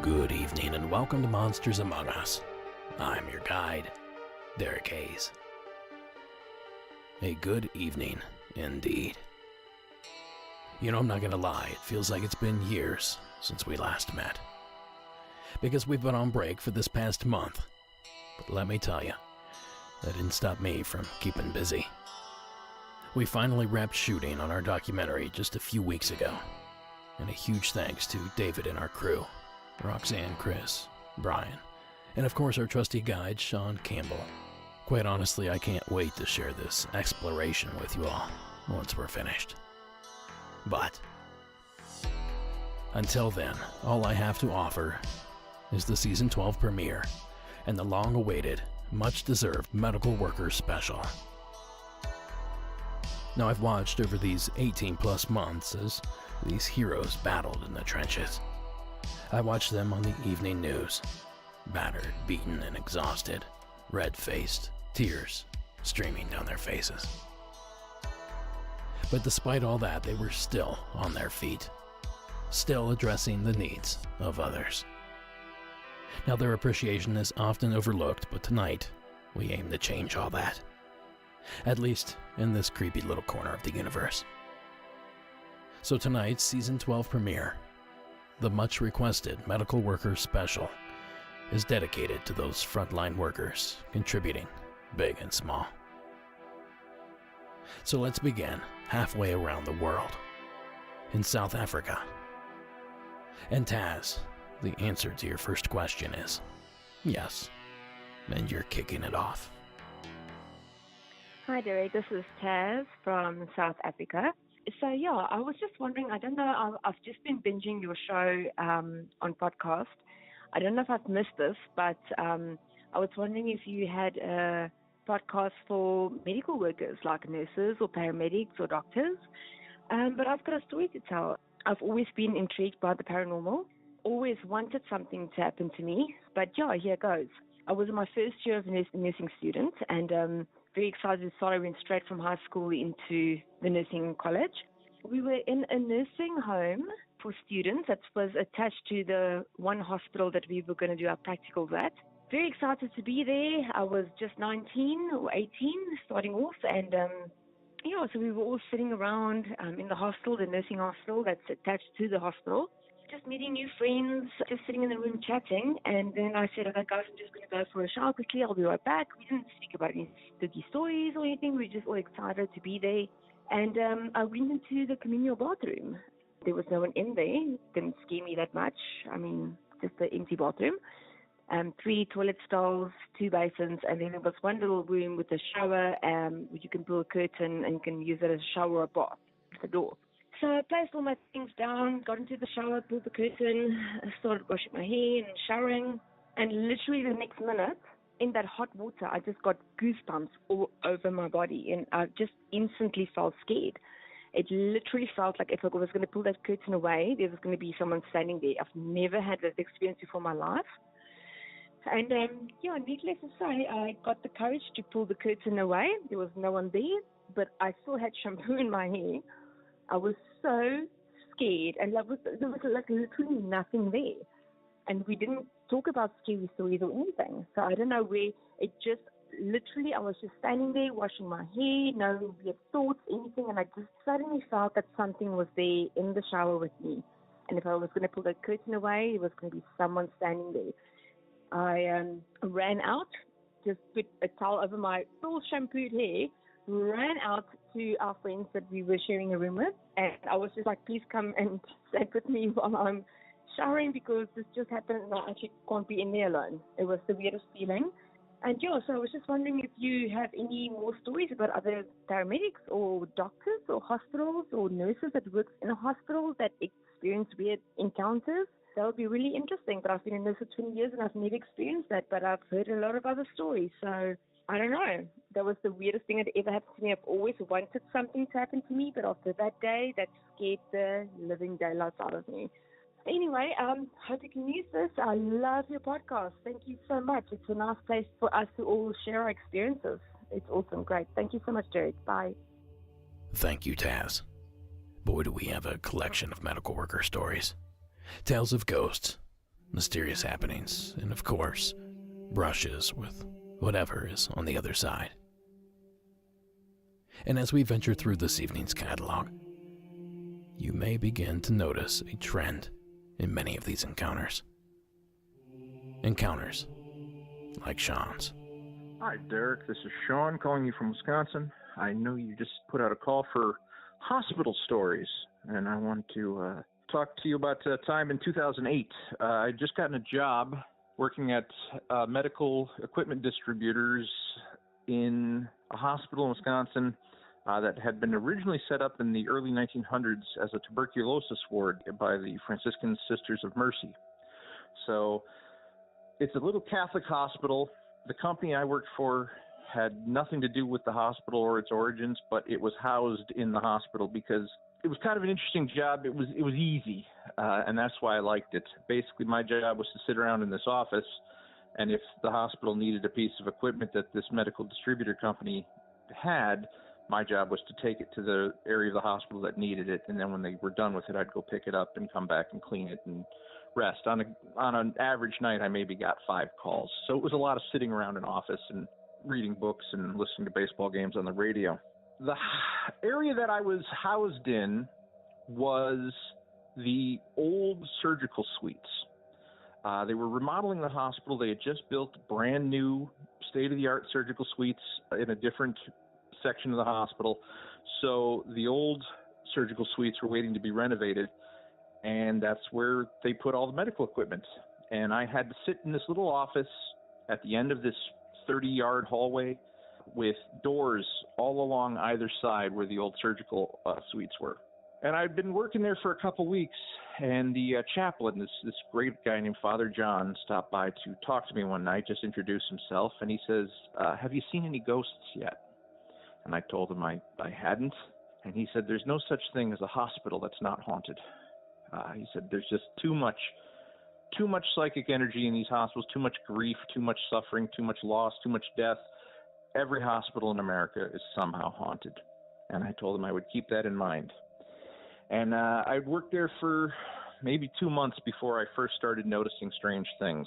Good evening and welcome to Monsters Among Us. I'm your guide, Derek Hayes. A good evening, indeed. You know, I'm not gonna lie, it feels like it's been years since we last met. Because we've been on break for this past month. But let me tell you, that didn't stop me from keeping busy. We finally wrapped shooting on our documentary just a few weeks ago. And a huge thanks to David and our crew, Roxanne, Chris, Brian, and of course our trusty guide, Sean Campbell. Quite honestly, I can't wait to share this exploration with you all once we're finished. But until then, all I have to offer is the Season 12 premiere and the long-awaited, much-deserved Medical Workers Special. Now, I've watched over these 18-plus months as these heroes battled in the trenches. I watched them on the evening news, battered, beaten, and exhausted, red-faced, tears streaming down their faces. But despite all that, they were still on their feet, still addressing the needs of others. Now, their appreciation is often overlooked, but tonight, we aim to change all that. At least in this creepy little corner of the universe. So tonight's Season 12 premiere, the much-requested Medical Workers Special, is dedicated to those frontline workers contributing big and small. So let's begin halfway around the world, in South Africa. And Taz, the answer to your first question is yes, and you're kicking it off. Hi Derek, this is Taz from South Africa. So I was just wondering, I don't know, I've just been binging your show on podcast. I don't know if I've missed this, but I was wondering if you had a podcast for medical workers like nurses or paramedics or doctors. But I've got a story to tell. I've always been intrigued by the paranormal, always wanted something to happen to me, but here goes. I was in my first year of nursing student and very excited to start. I went straight from high school into the nursing college. We were in a nursing home for students that was attached to the one hospital that we were going to do our practicals at. Very excited to be there. I was just 19 or 18 starting off, and so we were all sitting around in the hostel, the nursing hostel that's attached to the hospital. Just meeting new friends, just sitting in the room chatting, and then I said, okay guys, I'm just going to go for a shower quickly, I'll be right back. We didn't speak about any spooky stories or anything, we were just all excited to be there. And I went into the communal bathroom. There was no one in there, didn't scare me that much, just an empty bathroom. 3 toilet stalls, 2 basins, and then there was one little room with a shower where you can pull a curtain and you can use it as a shower or a bath, the door. So I placed all my things down, got into the shower, pulled the curtain, started washing my hair and showering. And literally the next minute, in that hot water, I just got goosebumps all over my body. And I just instantly felt scared. It literally felt like if I was going to pull that curtain away, there was going to be someone standing there. I've never had that experience before in my life. And needless to say, I got the courage to pull the curtain away. There was no one there, but I still had shampoo in my hair. I was so scared, and there was literally nothing there. And we didn't talk about scary stories or anything. So I don't know where it just literally, I was just standing there washing my hair, no weird thoughts, anything, and I just suddenly felt that something was there in the shower with me. And if I was going to pull that curtain away, it was going to be someone standing there. I ran out, just put a towel over my full shampooed hair, ran out to our friends that we were sharing a room with, and I was just like, please come and stay with me while I'm showering because this just happened and I actually can't be in there alone. It was the weirdest feeling. And so I was just wondering if you have any more stories about other paramedics or doctors or hospitals or nurses that work in a hospital that experience weird encounters. That would be really interesting, but I've been in this for 20 years and I've never experienced that, but I've heard a lot of other stories, so I don't know. That was the weirdest thing that ever happened to me. I've always wanted something to happen to me, but after that day, that scared the living daylights out of me. Anyway, hope you can use this. I love your podcast. Thank you so much. It's a nice place for us to all share our experiences. It's awesome. Great. Thank you so much, Derek. Bye. Thank you, Taz. Boy, do we have a collection of medical worker stories. Tales of ghosts, mysterious happenings, and of course, brushes with whatever is on the other side. And as we venture through this evening's catalog, you may begin to notice a trend in many of these encounters. Encounters like Sean's. Hi, Derek. This is Sean calling you from Wisconsin. I know you just put out a call for hospital stories, and I want to talk to you about a time in 2008. I'd just gotten a job working at medical equipment distributors in a hospital in Wisconsin that had been originally set up in the early 1900s as a tuberculosis ward by the Franciscan Sisters of Mercy. So it's a little Catholic hospital. The company I worked for had nothing to do with the hospital or its origins, but it was housed in the hospital because it was kind of an interesting job. It was easy, and that's why I liked it. Basically, my job was to sit around in this office, and if the hospital needed a piece of equipment that this medical distributor company had, my job was to take it to the area of the hospital that needed it, and then when they were done with it, I'd go pick it up and come back and clean it and rest. On an average night, I maybe got 5 calls. So it was a lot of sitting around an office and reading books and listening to baseball games on the radio. The area that I was housed in was the old surgical suites. They were remodeling the hospital. They had just built brand new state-of-the-art surgical suites in a different section of the hospital. So the old surgical suites were waiting to be renovated, and that's where they put all the medical equipment. And I had to sit in this little office at the end of this 30-yard hallway with doors all along either side where the old surgical suites were. And I'd been working there for a couple weeks, and the chaplain, this great guy named Father John, stopped by to talk to me one night, just introduce himself, and he says, have you seen any ghosts yet? And I told him I hadn't, and he said, there's no such thing as a hospital that's not haunted. He said, there's just too much psychic energy in these hospitals, too much grief, too much suffering, too much loss, too much death. Every hospital in America is somehow haunted. And I told him I would keep that in mind. And I worked there for maybe 2 months before I first started noticing strange things.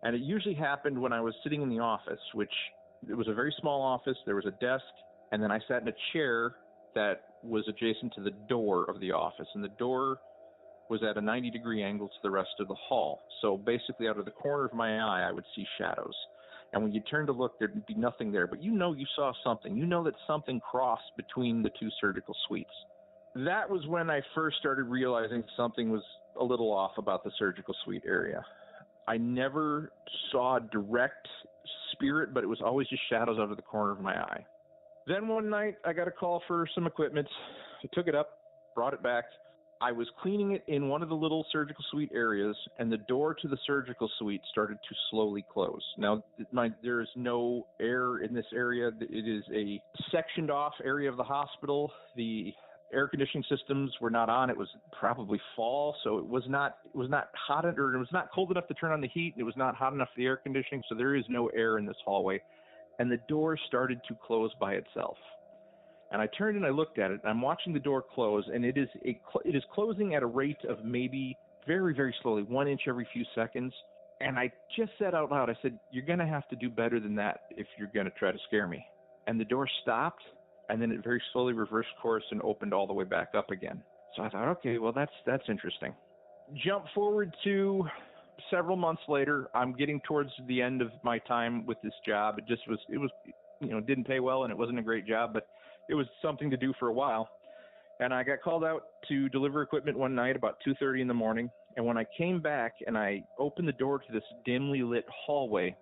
And it usually happened when I was sitting in the office, which it was a very small office. There was a desk, and then I sat in a chair that was adjacent to the door of the office. And the door was at a 90-degree angle to the rest of the hall. So basically out of the corner of my eye, I would see shadows. And when you turned to look, there'd be nothing there. But you know you saw something. You know that something crossed between the 2 surgical suites. That was when I first started realizing something was a little off about the surgical suite area. I never saw a direct spirit, but it was always just shadows out of the corner of my eye. Then one night, I got a call for some equipment. I took it up, brought it back. I was cleaning it in one of the little surgical suite areas, and the door to the surgical suite started to slowly close. Now, there is no air in this area. It is a sectioned off area of the hospital. The air conditioning systems were not on. It was probably fall, so it was not hot, or it was not cold enough to turn on the heat. It was not hot enough for the air conditioning, so there is no air in this hallway. And the door started to close by itself. And I turned and I looked at it, and I'm watching the door close, and it is closing at a rate of maybe very, very slowly, 1 inch every few seconds. And I just said out loud, I said, you're going to have to do better than that if you're going to try to scare me. And the door stopped, and then it very slowly reversed course and opened all the way back up again. So I thought, okay, well, that's interesting. Jump forward to several months later. I'm getting towards the end of my time with this job. It was didn't pay well, and it wasn't a great job, but it was something to do for a while. And I got called out to deliver equipment one night about 2:30 in the morning. And when I came back and I opened the door to this dimly lit hallway,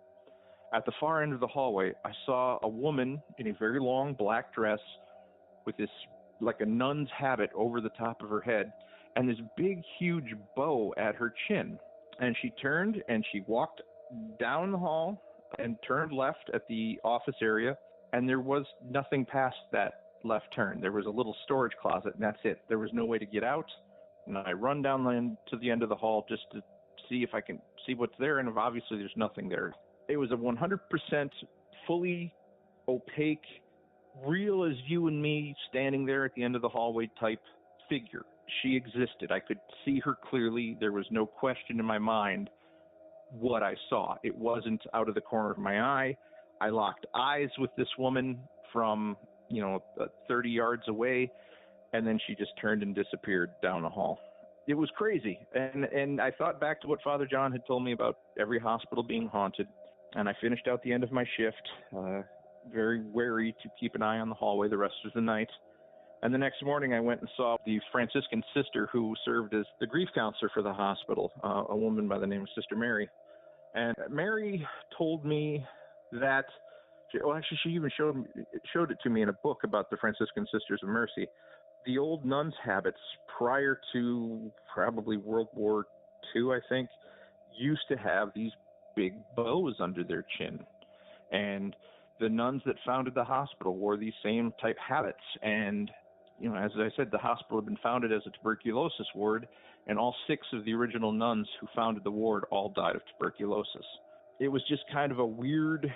at the far end of the hallway, I saw a woman in a very long black dress with this, like a nun's habit over the top of her head, and this big, huge bow at her chin. And she turned and she walked down the hall and turned left at the office area, and there was nothing past that left turn. There was a little storage closet, and that's it. There was no way to get out. And I run down to the end of the hall just to see if I can see what's there, and obviously there's nothing there. It was a 100% fully opaque, real as you and me standing there at the end of the hallway type figure. She existed. I could see her clearly. There was no question in my mind what I saw. It wasn't out of the corner of my eye. I locked eyes with this woman from, 30 yards away, and then she just turned and disappeared down the hall. It was crazy. And I thought back to what Father John had told me about every hospital being haunted, and I finished out the end of my shift, very wary to keep an eye on the hallway the rest of the night. And the next morning I went and saw the Franciscan sister who served as the grief counselor for the hospital, a woman by the name of Sister Mary. And Mary told me that, she even showed it to me in a book about the Franciscan Sisters of Mercy. The old nuns' habits prior to probably World War II, I think, used to have these big bows under their chin. And the nuns that founded the hospital wore these same type habits. And, as I said, the hospital had been founded as a tuberculosis ward, and all 6 of the original nuns who founded the ward all died of tuberculosis. It was just kind of a weird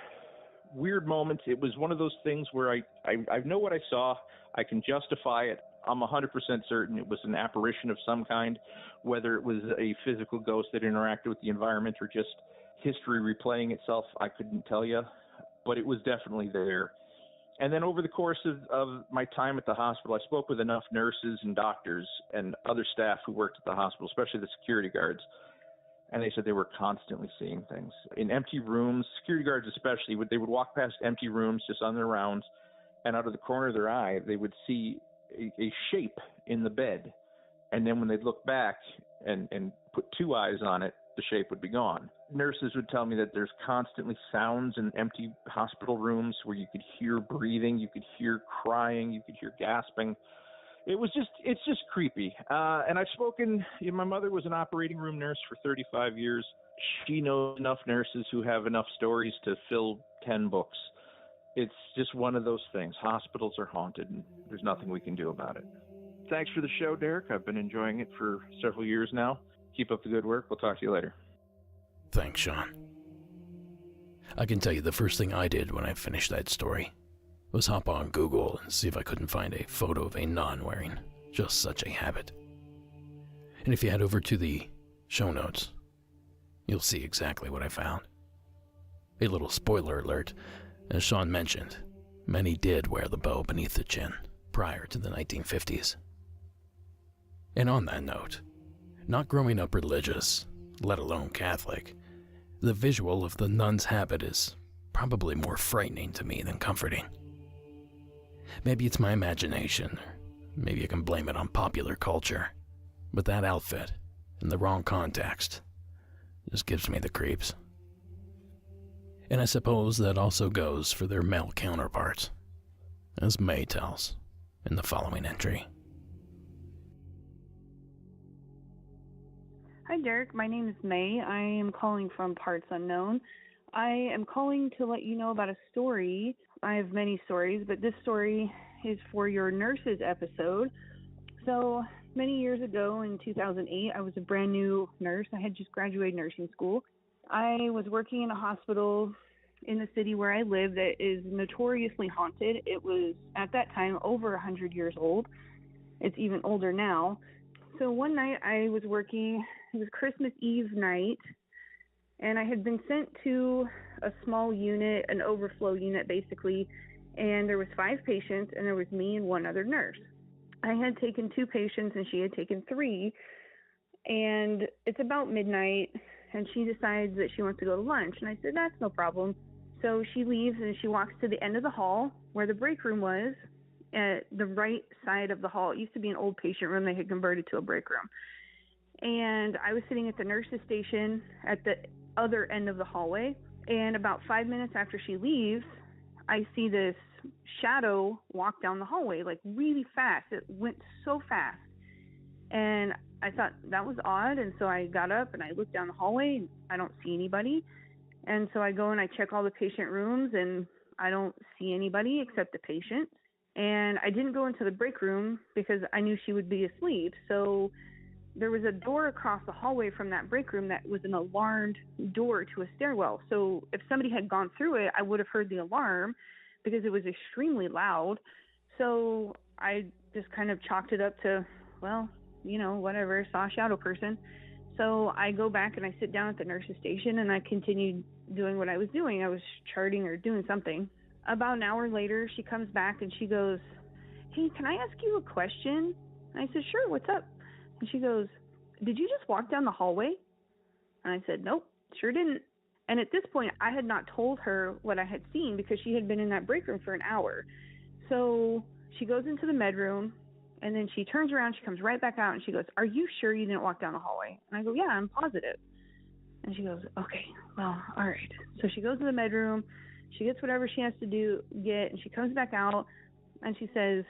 moment. It was one of those things where I know what I saw. I can justify it. I'm 100% certain it was an apparition of some kind, whether it was a physical ghost that interacted with the environment or just history replaying itself. I couldn't tell you, but it was definitely there. And then over the course of my time at the hospital, I spoke with enough nurses and doctors and other staff who worked at the hospital, especially the security guards. And they said they were constantly seeing things in empty rooms. Security guards especially, they would walk past empty rooms just on their rounds, and out of the corner of their eye, they would see a shape in the bed. And then when they'd look back and put 2 eyes on it, the shape would be gone. Nurses would tell me that there's constantly sounds in empty hospital rooms where you could hear breathing, you could hear crying, you could hear gasping. It's just creepy. And I've spoken, my mother was an operating room nurse for 35 years. She knows enough nurses who have enough stories to fill 10 books. It's just one of those things. Hospitals are haunted, and there's nothing we can do about it. Thanks for the show, Derek. I've been enjoying it for several years now. Keep up the good work. We'll talk to you later. Thanks, Sean. I can tell you the first thing I did when I finished that story was hop on Google and see if I couldn't find a photo of a nun wearing just such a habit. And if you head over to the show notes, you'll see exactly what I found. A little spoiler alert, as Sean mentioned, many did wear the bow beneath the chin prior to the 1950s. And on that note, not growing up religious, let alone Catholic, the visual of the nun's habit is probably more frightening to me than comforting. Maybe it's my imagination, or maybe I can blame it on popular culture, but that outfit, in the wrong context, just gives me the creeps. And I suppose that also goes for their male counterparts, as May tells in the following entry. Hi, Derek. My name is May. I am calling from Parts Unknown. I am calling to let you know about a story. I have many stories, but this story is for your nurses episode. So many years ago in 2008, I was a brand new nurse. I had just graduated nursing school. I was working in a hospital in the city where I live that is notoriously haunted. It was, at that time, over 100 years old. It's even older now. So one night I was working, it was Christmas Eve night, and I had been sent to a small unit, an overflow unit basically, and there was 5 patients, and there was me and one other nurse. I had taken 2 patients, and she had taken 3, and it's about midnight, and she decides that she wants to go to lunch, and I said, that's no problem. So she leaves, and she walks to the end of the hall where the break room was, at the right side of the hall. It used to be an old patient room. They had converted to a break room. And I was sitting at the nurse's station at the other end of the hallway, and about 5 minutes after she leaves, I see this shadow walk down the hallway, like really fast. It went so fast. And I thought that was odd, and so I got up and I looked down the hallway, and I don't see anybody. And so I go and I check all the patient rooms, and I don't see anybody except the patient. And I didn't go into the break room because I knew she would be asleep. So there was a door across the hallway from that break room that was an alarmed door to a stairwell. So if somebody had gone through it, I would have heard the alarm because it was extremely loud. So I just kind of chalked it up to, well, you know, whatever, saw a shadow person. So I go back and I sit down at the nurse's station and I continued doing what I was doing. I was charting or doing something. About an hour later, she comes back and she goes, "Hey, can I ask you a question?" And I said, "Sure, what's up?" And she goes, "Did you just walk down the hallway?" And I said, "Nope, sure didn't." And at this point, I had not told her what I had seen because she had been in that break room for an hour. So she goes into the med room, and then she turns around, she comes right back out, and she goes, "Are you sure you didn't walk down the hallway?" And I go, "Yeah, I'm positive." And she goes, "Okay, well, all right." So she goes to the med room, she gets whatever she has to get, and she comes back out, and she says,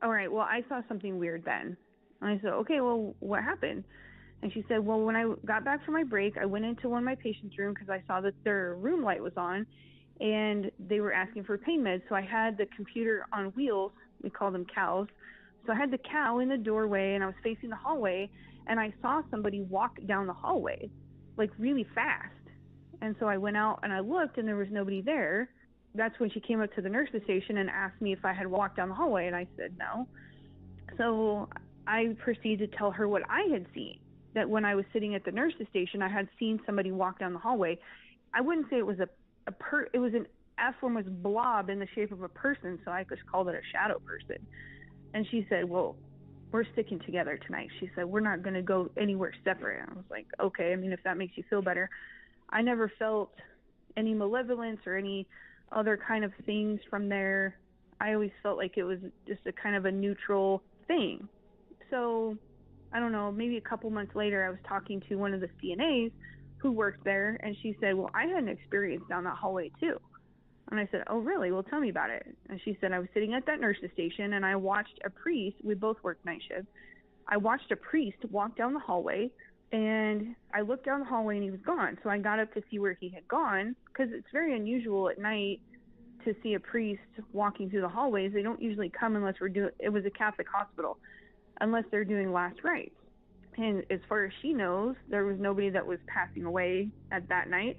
"All right, well, I saw something weird then." And I said, "Okay, well, what happened?" And she said, "Well, when I got back from my break, I went into one of my patients' room because I saw that their room light was on, and they were asking for pain meds. So I had the computer on wheels. We call them cows. So I had the cow in the doorway, and I was facing the hallway, and I saw somebody walk down the hallway, like really fast. And so I went out and I looked, and there was nobody there. That's when she came up to the nurse's station and asked me if I had walked down the hallway, and I said no. So I proceeded to tell her what I had seen, that when I was sitting at the nurse's station, I had seen somebody walk down the hallway. I wouldn't say it was it was an F-formless blob in the shape of a person, so I just called it a shadow person. And she said, "Well, we're sticking together tonight." She said, "We're not going to go anywhere separate." And I was like, "Okay, I mean, if that makes you feel better." I never felt any malevolence or any other kind of things from there. I always felt like it was just a kind of a neutral thing. So I don't know, maybe a couple months later, I was talking to one of the CNAs who worked there, and she said, "Well, I had an experience down that hallway too." And I said, "Oh, really? Well, tell me about it." And she said, "I was sitting at that nurse's station, and I watched a priest. We both worked night shift. I watched a priest walk down the hallway, and I looked down the hallway, and he was gone. So I got up to see where he had gone, because it's very unusual at night to see a priest walking through the hallways. They don't usually come unless it was a Catholic hospital, unless they're doing last rites. And as far as she knows, there was nobody that was passing away at that night.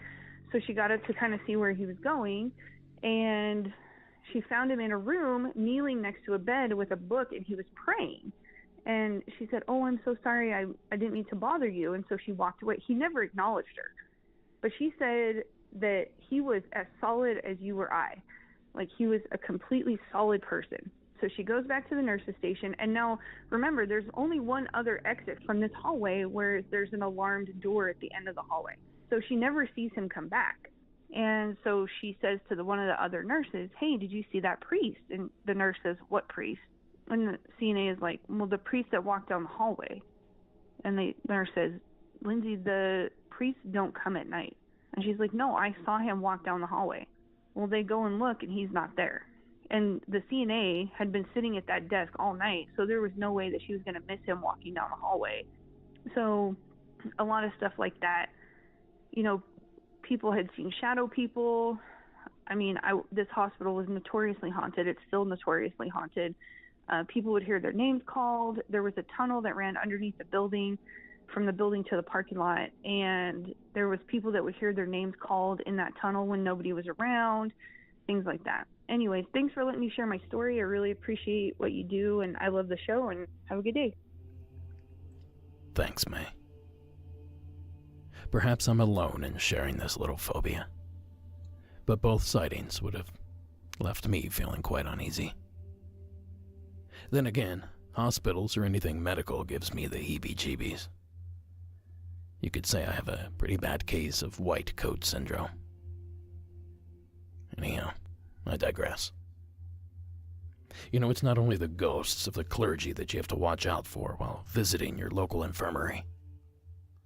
So she got up to kind of see where he was going, and she found him in a room kneeling next to a bed with a book, and he was praying. And she said, "Oh, I'm so sorry. I didn't mean to bother you." And so she walked away. He never acknowledged her. But she said that he was as solid as you or I. Like, he was a completely solid person. So she goes back to the nurse's station. And now, remember, there's only one other exit from this hallway where there's an alarmed door at the end of the hallway. So she never sees him come back. And so she says to one of the other nurses, "Hey, did you see that priest?" And the nurse says, "What priest?" And the CNA is like, "Well, the priest that walked down the hallway." And the nurse says, "Lindsay, the priests don't come at night." And she's like, "No, I saw him walk down the hallway." Well, they go and look, and he's not there. And the CNA had been sitting at that desk all night, so there was no way that she was going to miss him walking down the hallway. So a lot of stuff like that. You know, people had seen shadow people. I mean, this hospital was notoriously haunted. It's still notoriously haunted. People would hear their names called. There was a tunnel that ran underneath the building, from the building to the parking lot, and there was people that would hear their names called in that tunnel when nobody was around, things like that. Anyways, thanks for letting me share my story. I really appreciate what you do, and I love the show, and have a good day. Thanks, May. Perhaps I'm alone in sharing this little phobia, but both sightings would have left me feeling quite uneasy. Then again, hospitals or anything medical gives me the heebie-jeebies. You could say I have a pretty bad case of white coat syndrome. Anyhow, I digress. You know, it's not only the ghosts of the clergy that you have to watch out for while visiting your local infirmary.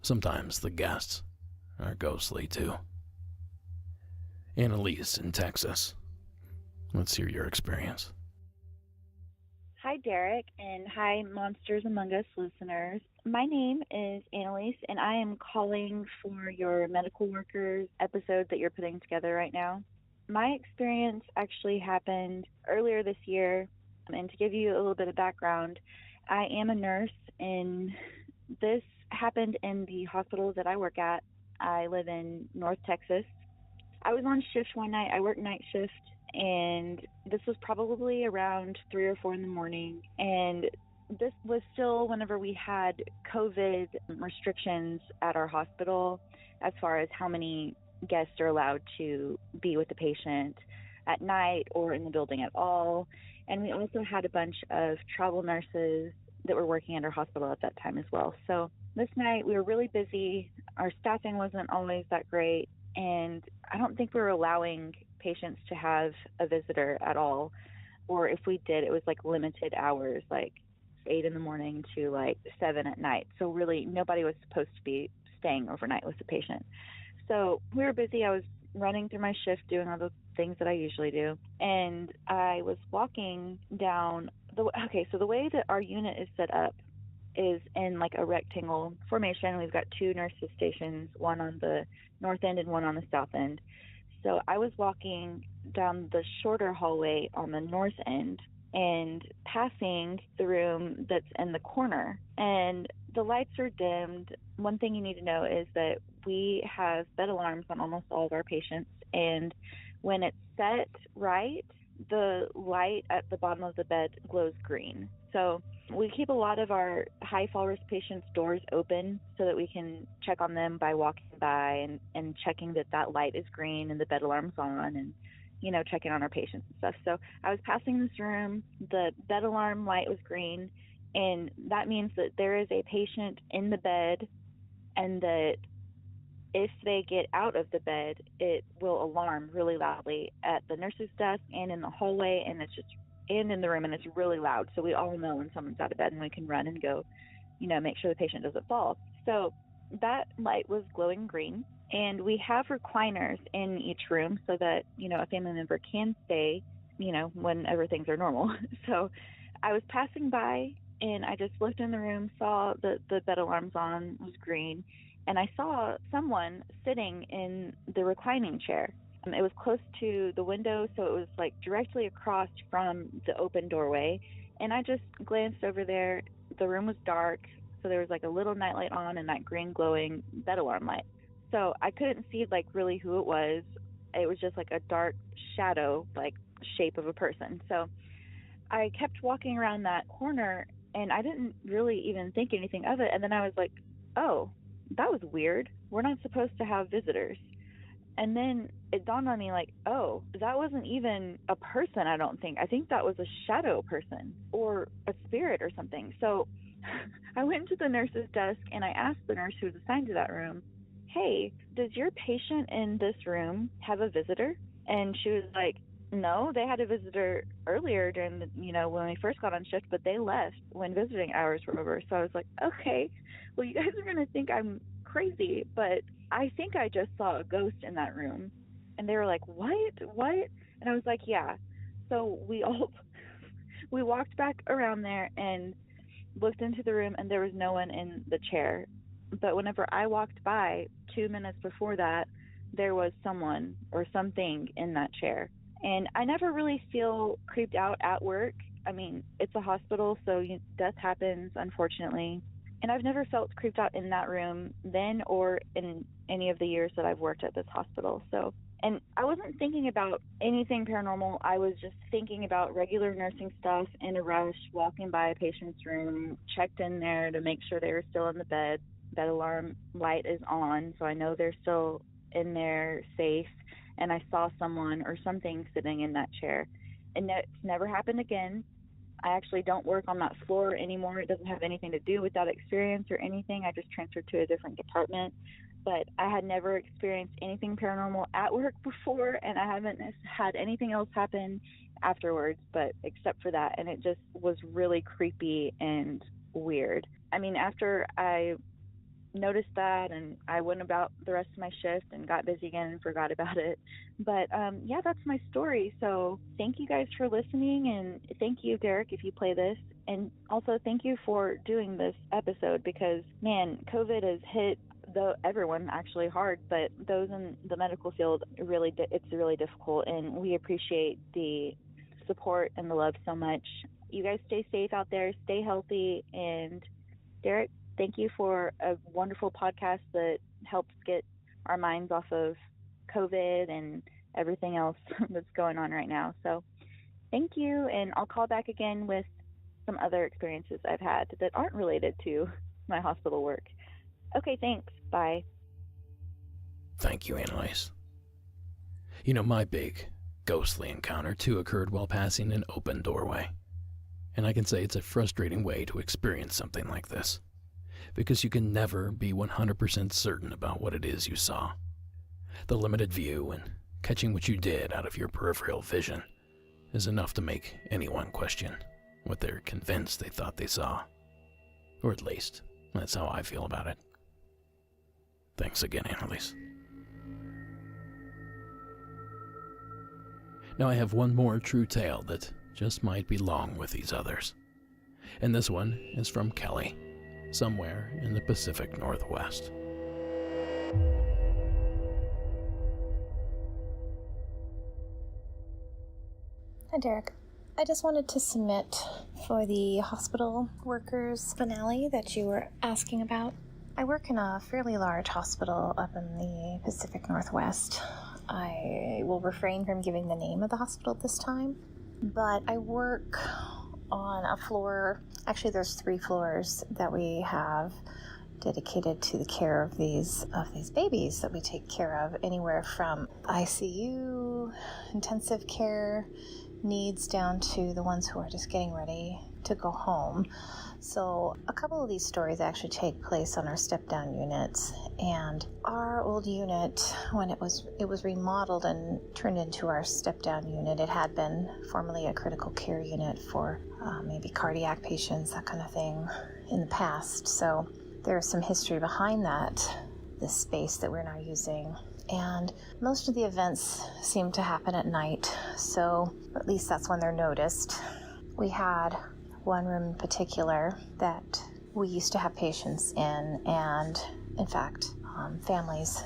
Sometimes the guests are ghostly too. Annalise in Texas. Let's hear your experience. Hi, Derek, and hi, Monsters Among Us listeners. My name is Annalise, and I am calling for your medical workers episode that you're putting together right now. My experience actually happened earlier this year, and to give you a little bit of background, I am a nurse, and this happened in the hospital that I work at. I live in North Texas. I was on shift one night. I work night shift, and this was probably around 3 or 4 in the morning, and this was still whenever we had COVID restrictions at our hospital as far as how many guests are allowed to be with the patient at night or in the building at all. And we also had a bunch of travel nurses that were working at our hospital at that time as well. So this night we were really busy. Our staffing wasn't always that great, and I don't think we were allowing patients to have a visitor at all. Or if we did, it was like limited hours, like 8 in the morning to like 7 at night. So really nobody was supposed to be staying overnight with the patient. So we were busy. I was running through my shift, doing all the things that I usually do. And I was walking down so the way that our unit is set up is in like a rectangle formation. We've got 2 nurses stations, one on the north end and one on the south end. So I was walking down the shorter hallway on the north end and passing the room that's in the corner. And the lights are dimmed. One thing you need to know is that we have bed alarms on almost all of our patients. And when it's set right, the light at the bottom of the bed glows green. So we keep a lot of our high fall risk patients' doors open so that we can check on them by walking by and checking that light is green and the bed alarm's on, and checking on our patients and stuff. So I was passing this room, the bed alarm light was green, and that means that there is a patient in the bed, and that if they get out of the bed, it will alarm really loudly at the nurse's desk and in the hallway, and in the room, and it's really loud. So we all know when someone's out of bed, and we can run and go, make sure the patient doesn't fall. So that light was glowing green, and we have recliners in each room so that, a family member can stay, whenever things are normal. So I was passing by, and I just looked in the room, saw that the bed alarms on was green, and I saw someone sitting in the reclining chair. It was close to the window, so it was like directly across from the open doorway. And I just glanced over there. The room was dark, so there was like a little nightlight on and that green glowing bed alarm light. So I couldn't see like really who it was. It was just like a dark shadow, like shape of a person. So I kept walking around that corner, and I didn't really even think anything of it. And then I was like, oh, that was weird. We're not supposed to have visitors. And then it dawned on me like, oh, that wasn't even a person, I don't think. I think that was a shadow person or a spirit or something. So I went to the nurse's desk, and I asked the nurse who was assigned to that room, hey, does your patient in this room have a visitor? And she was like, no, they had a visitor earlier during the, when we first got on shift, but they left when visiting hours were over. So I was like, okay, well, you guys are going to think I'm crazy, but I think I just saw a ghost in that room. And they were like, what? And I was like, yeah. So we walked back around there and looked into the room, and there was no one in the chair. But whenever I walked by 2 minutes before that, there was someone or something in that chair. And I never really feel creeped out at work. I mean, it's a hospital, so death happens, unfortunately. And I've never felt creeped out in that room then or in any of the years that I've worked at this hospital. So, and I wasn't thinking about anything paranormal. I was just thinking about regular nursing stuff in a rush, walking by a patient's room, checked in there to make sure they were still in the bed. Bed alarm light is on, so I know they're still in there safe. And I saw someone or something sitting in that chair. And it's never happened again. I actually don't work on that floor anymore. It doesn't have anything to do with that experience or anything. I just transferred to a different department. But I had never experienced anything paranormal at work before, and I haven't had anything else happen afterwards, but except for that. And it just was really creepy and weird. I mean, after I noticed that, and I went about the rest of my shift and got busy again and forgot about it. But yeah, that's my story. So thank you guys for listening, and thank you, Derek, if you play this. And also thank you for doing this episode, because man, COVID has hit everyone actually hard, but those in the medical field, it's really difficult, and we appreciate the support and the love so much. You guys stay safe out there, stay healthy, and Derek, thank you for a wonderful podcast that helps get our minds off of COVID and everything else that's going on right now. So thank you, and I'll call back again with some other experiences I've had that aren't related to my hospital work. Okay, thanks. Bye. Thank you, Annalise. You know, my big, ghostly encounter, too, occurred while passing an open doorway. And I can say it's a frustrating way to experience something like this, because you can never be 100% certain about what it is you saw. The limited view and catching what you did out of your peripheral vision is enough to make anyone question what they're convinced they thought they saw. Or at least, that's how I feel about it. Thanks again, Annalise. Now I have one more true tale that just might belong with these others. And this one is from Kelly, somewhere in the Pacific Northwest. Hi, Derek. I just wanted to submit for the hospital workers finale that you were asking about. I work in a fairly large hospital up in the Pacific Northwest. I will refrain from giving the name of the hospital this time, but I work on a floor. Actually, there's 3 floors that we have dedicated to the care of these babies that we take care of, anywhere from ICU, intensive care needs, down to the ones who are just getting ready to go home. So a couple of these stories actually take place on our step-down units, and our old unit, when it was remodeled and turned into our step-down unit, it had been formerly a critical care unit for maybe cardiac patients, that kind of thing, in the past. So there's some history behind that, this space that we're now using. And most of the events seem to happen at night, so at least that's when they're noticed. We had one room in particular that we used to have patients in, and in fact, families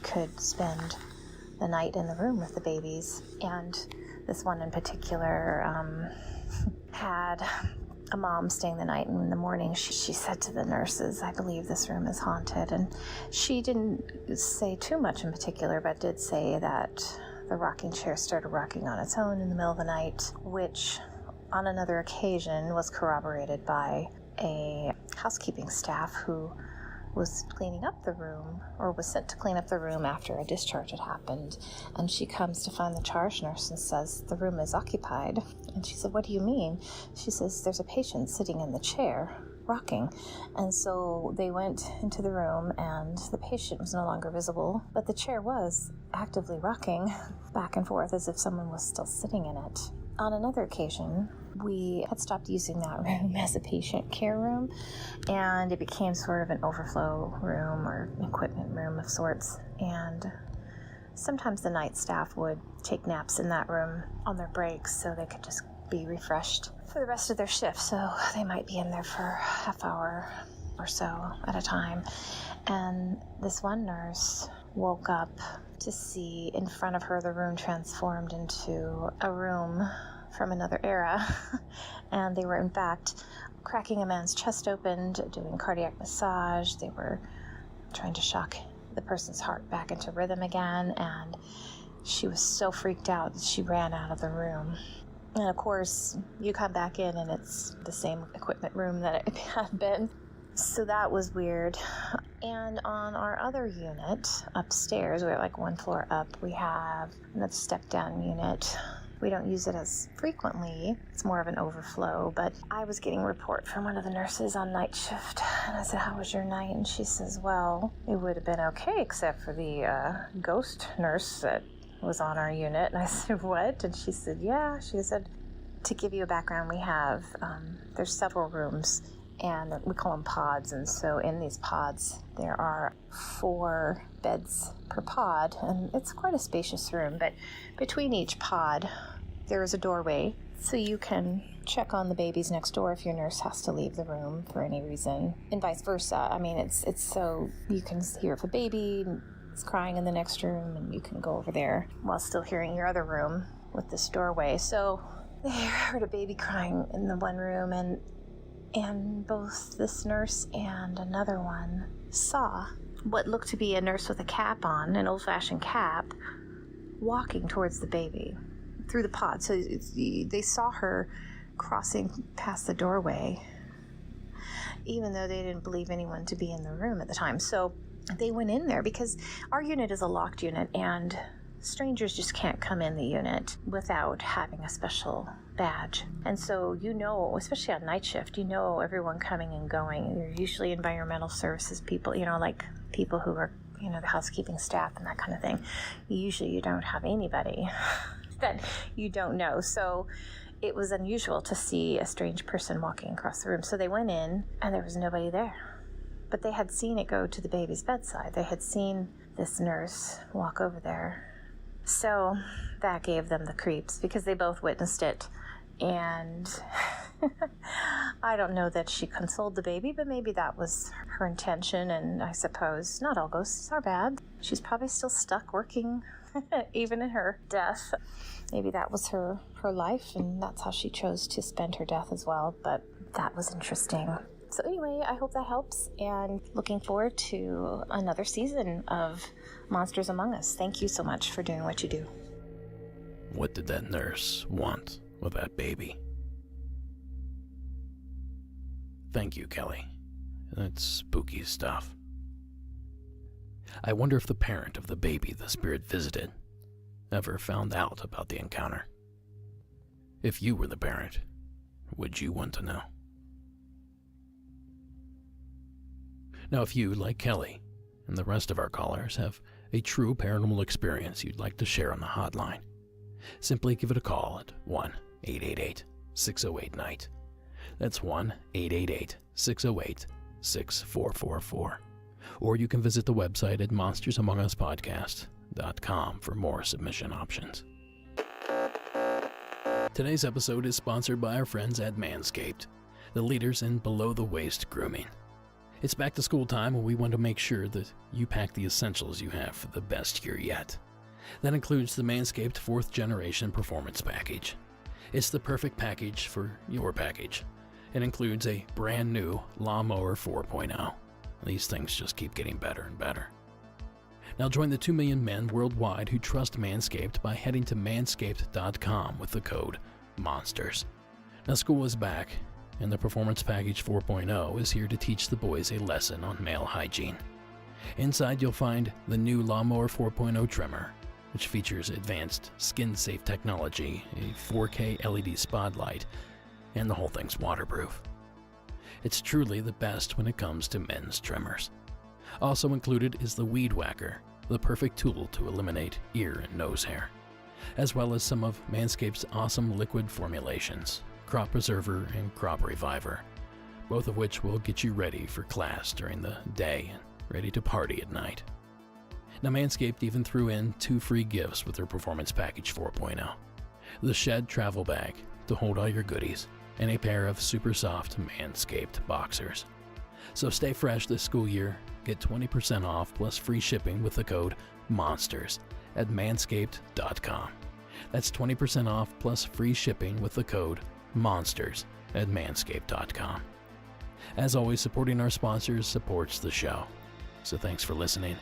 could spend the night in the room with the babies. And this one in particular had a mom staying the night, and in the morning she said to the nurses, "I believe this room is haunted." And she didn't say too much in particular, but did say that the rocking chair started rocking on its own in the middle of the night, which on another occasion was corroborated by a housekeeping staff who was cleaning up the room, or was sent to clean up the room after a discharge had happened. And she comes to find the charge nurse and says, "The room is occupied." And she said, "What do you mean?" She says, "There's a patient sitting in the chair, rocking." And so they went into the room, and the patient was no longer visible, but the chair was actively rocking back and forth as if someone was still sitting in it. On another occasion, we had stopped using that room as a patient care room, and it became sort of an overflow room or equipment room of sorts. And sometimes the night staff would take naps in that room on their breaks so they could just be refreshed for the rest of their shift. So they might be in there for a half hour or so at a time. And this one nurse woke up to see in front of her the room transformed into a room from another era. And they were in fact cracking a man's chest open, doing cardiac massage. They were trying to shock the person's heart back into rhythm again, and she was so freaked out that she ran out of the room. And of course, you come back in and it's the same equipment room that it had been. So that was weird. And on our other unit upstairs, we're like 1 floor up, we have another step-down unit. We don't use it as frequently. It's more of an overflow, but I was getting a report from one of the nurses on night shift, and I said, "How was your night?" And she says, "Well, it would have been okay except for the ghost nurse that was on our unit." And I said, "What?" And she said, "Yeah." She said, "To give you a background, we have, there's several rooms, and we call them pods, and so in these pods there are 4 beds per pod, and it's quite a spacious room, but between each pod there is a doorway, so you can check on the babies next door if your nurse has to leave the room for any reason, and vice versa. I mean, it's so you can hear if a baby is crying in the next room, and you can go over there while still hearing your other room with this doorway. So they heard a baby crying in the one room, and both this nurse and another one saw what looked to be a nurse with a cap on, an old-fashioned cap, walking towards the baby through the pod. So they saw her crossing past the doorway, even though they didn't believe anyone to be in the room at the time. So they went in there because our unit is a locked unit and strangers just can't come in the unit without having a special badge. And so, especially on night shift, everyone coming and going. They're usually environmental services people, like people who are, the housekeeping staff and that kind of thing. Usually you don't have anybody that you don't know. So it was unusual to see a strange person walking across the room. So they went in and there was nobody there. But they had seen it go to the baby's bedside. They had seen this nurse walk over there. So that gave them the creeps because they both witnessed it. And I don't know that she consoled the baby, but maybe that was her intention. And I suppose not all ghosts are bad. She's probably still stuck working, even in her death. Maybe that was her life, and that's how she chose to spend her death as well. But that was interesting. So anyway, I hope that helps, and looking forward to another season of Monsters Among Us. Thank you so much for doing what you do. What did that nurse want with that baby? Thank you, Kelly. That's spooky stuff. I wonder if the parent of the baby the spirit visited ever found out about the encounter. If you were the parent, would you want to know? Now, if you, like Kelly and the rest of our callers, have a true paranormal experience you'd like to share on the hotline, simply give it a call at 1-888-608-NIGHT. That's 1-888-608-6444. Or you can visit the website at monstersamonguspodcast.com for more submission options. Today's episode is sponsored by our friends at Manscaped, the leaders in below-the-waist grooming. It's back to school time, and we want to make sure that you pack the essentials you have for the best year yet. That includes the Manscaped 4th Generation Performance Package. It's the perfect package for your package. It includes a brand new Lawnmower 4.0. These things just keep getting better and better. Now join the 2 million men worldwide who trust Manscaped by heading to manscaped.com with the code MONSTERS. Now school is back, and the Performance Package 4.0 is here to teach the boys a lesson on male hygiene. Inside you'll find the new Lawnmower 4.0 trimmer, which features advanced skin-safe technology, a 4K LED spotlight, and the whole thing's waterproof. It's truly the best when it comes to men's trimmers. Also included is the Weed Whacker, the perfect tool to eliminate ear and nose hair, as well as some of Manscaped's awesome liquid formulations, Crop Preserver and Crop Reviver, both of which will get you ready for class during the day and ready to party at night. Now Manscaped even threw in 2 free gifts with their Performance Package 4.0. The Shed Travel Bag to hold all your goodies, and a pair of super soft Manscaped boxers. So stay fresh this school year, get 20% off plus free shipping with the code MONSTERS at manscaped.com. That's 20% off plus free shipping with the code MONSTERS at manscaped.com. As always, supporting our sponsors supports the show. So thanks for listening,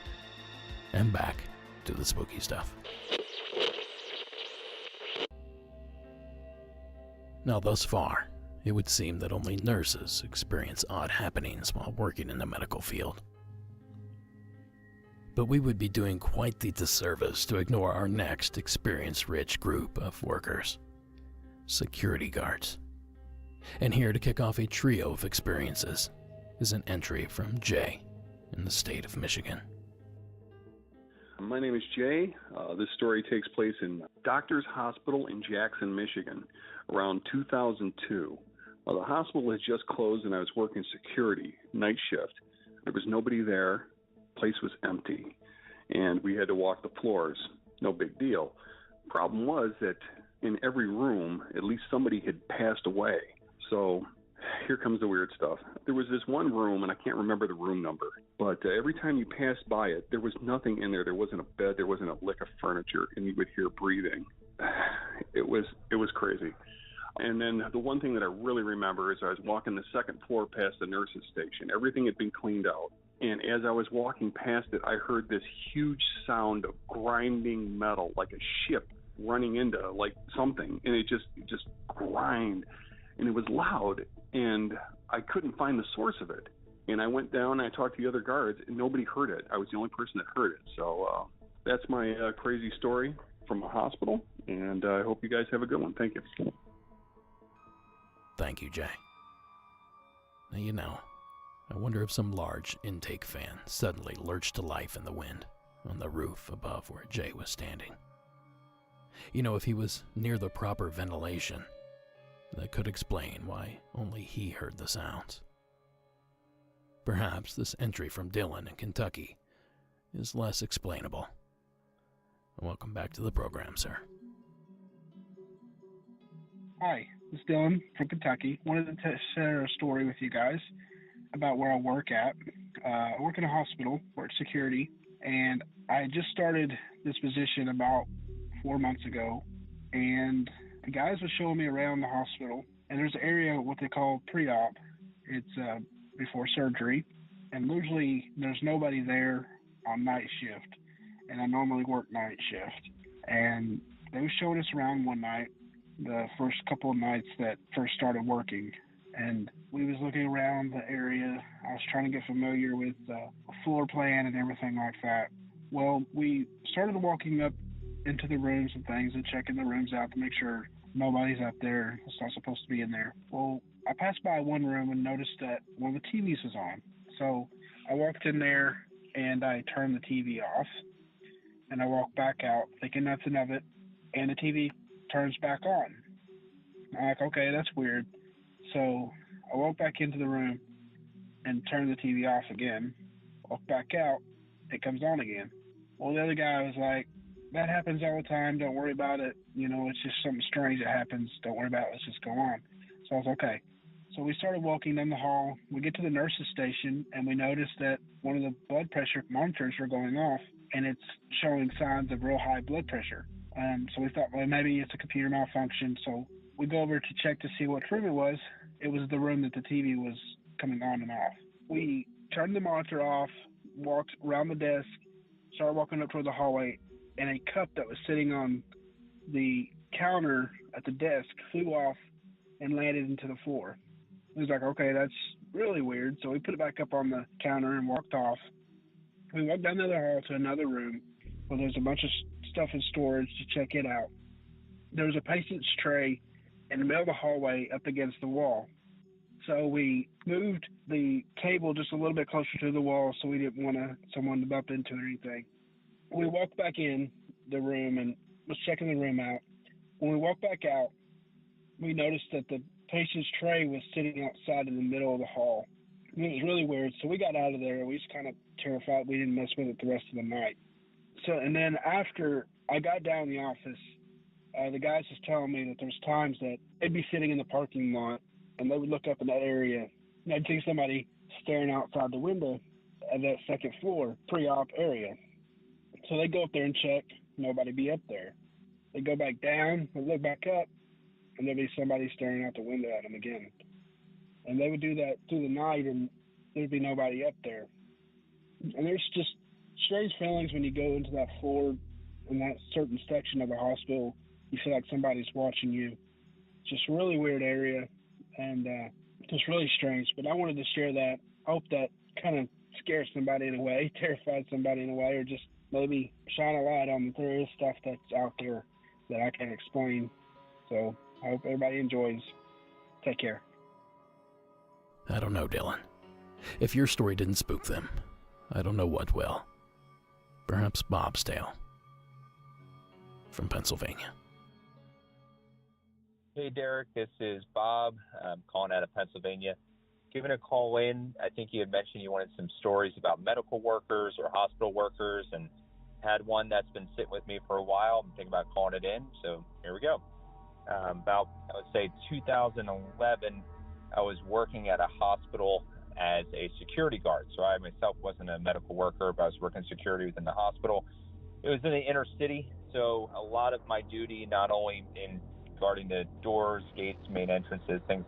and back to the spooky stuff. Now, thus far, it would seem that only nurses experience odd happenings while working in the medical field. But we would be doing quite the disservice to ignore our next experience-rich group of workers: security guards. And here to kick off a trio of experiences is an entry from Jay in the state of Michigan. My name is Jay. This story takes place in Doctors Hospital in Jackson, Michigan, around 2002. The hospital had just closed and I was working security, night shift. There was nobody there. The place was empty, and we had to walk the floors. No big deal. Problem was that in every room, at least somebody had passed away. So here comes the weird stuff. There was this one room, and I can't remember the room number, but every time you passed by it, there was nothing in there. There wasn't a bed. There wasn't a lick of furniture, and you would hear breathing. It was crazy. And then the one thing that I really remember is I was walking the second floor past the nurse's station. Everything had been cleaned out. And as I was walking past it, I heard this huge sound of grinding metal, like a ship running into like something. And it just grind. and it was loud, and I couldn't find the source of it. And I went down and I talked to the other guards, and nobody heard it. I was the only person that heard it. So that's my crazy story from a hospital, and I hope you guys have a good one. Thank you. Thank you, Jay. Now, you know, I wonder if some large intake fan suddenly lurched to life in the wind on the roof above where Jay was standing. You know, if he was near the proper ventilation, that could explain why only he heard the sounds. Perhaps this entry from Dylan in Kentucky is less explainable. Welcome back to the program, sir. Hi, this is Dylan from Kentucky. Wanted to share a story with you guys about where I work at. I work in a hospital, work security, and I just started this position about 4 months ago, and the guys were showing me around the hospital, and there's an area, what they call pre-op. It's before surgery, and usually there's nobody there on night shift, and I normally work night shift. And they were showing us around one night, the first couple of nights that first started working, and we was looking around the area. I was trying to get familiar with the floor plan and everything like that. Well, we started walking up into the rooms and things and checking the rooms out to make sure nobody's up there. It's not supposed to be in there. Well, I passed by one room and noticed that one of the TVs was on. So I walked in there and I turned the TV off, and I walked back out thinking nothing of it, and the TV turns back on. I'm like, okay, that's weird. So I walked back into the room and turned the TV off again. Walked back out, it comes on again. Well, the other guy was like, that happens all the time, don't worry about it. You know, it's just something strange that happens. Don't worry about it, let's just go on. So I was okay. So we started walking down the hall. We get to the nurse's station, and we noticed that one of the blood pressure monitors were going off, and it's showing signs of real high blood pressure. So we thought, well, maybe it's a computer malfunction. So we go over to check to see what room it was. It was the room that the TV was coming on and off. We turned the monitor off, walked around the desk, started walking up toward the hallway, and a cup that was sitting on the counter at the desk flew off and landed into the floor. It was like, okay, that's really weird. So we put it back up on the counter and walked off. We walked down the other hall to another room where there's a bunch of stuff in storage to check it out. There was a patient's tray in the middle of the hallway up against the wall. So we moved the table just a little bit closer to the wall so we didn't want someone to bump into it or anything. We walked back in the room and was checking the room out. When we walked back out, we noticed that the patient's tray was sitting outside in the middle of the hall. And it was really weird. So we got out of there. We was kind of terrified. We didn't mess with it the rest of the night. So, and then after I got down in the office, the guys was telling me that there's times that they'd be sitting in the parking lot and they would look up in that area and I'd see somebody staring outside the window of that second floor pre-op area. So they'd go up there and check, nobody be up there. They'd go back down, they'd look back up, and there'd be somebody staring out the window at them again. And they would do that through the night, and there'd be nobody up there. And there's just strange feelings when you go into that floor in that certain section of the hospital. You feel like somebody's watching you. Just a really weird area, and just really strange. But I wanted to share that. I hope that kind of scares somebody in a way, terrified somebody in a way, or just maybe shine a light on that there is stuff that's out there that I can't explain. So I hope everybody enjoys. Take care. I don't know, Dylan. If your story didn't spook them, I don't know what will. Perhaps Bob's tale. From Pennsylvania. Hey, Derek, this is Bob. I'm calling out of Pennsylvania. Giving a call in, I think you had mentioned you wanted some stories about medical workers or hospital workers, and had one that's been sitting with me for a while. I'm thinking about calling it in, so here we go. About, I would say, 2011, I was working at a hospital as a security guard. So I myself wasn't a medical worker, but I was working security within the hospital. It was in the inner city, so a lot of my duty, not only in guarding the doors, gates, main entrances, things,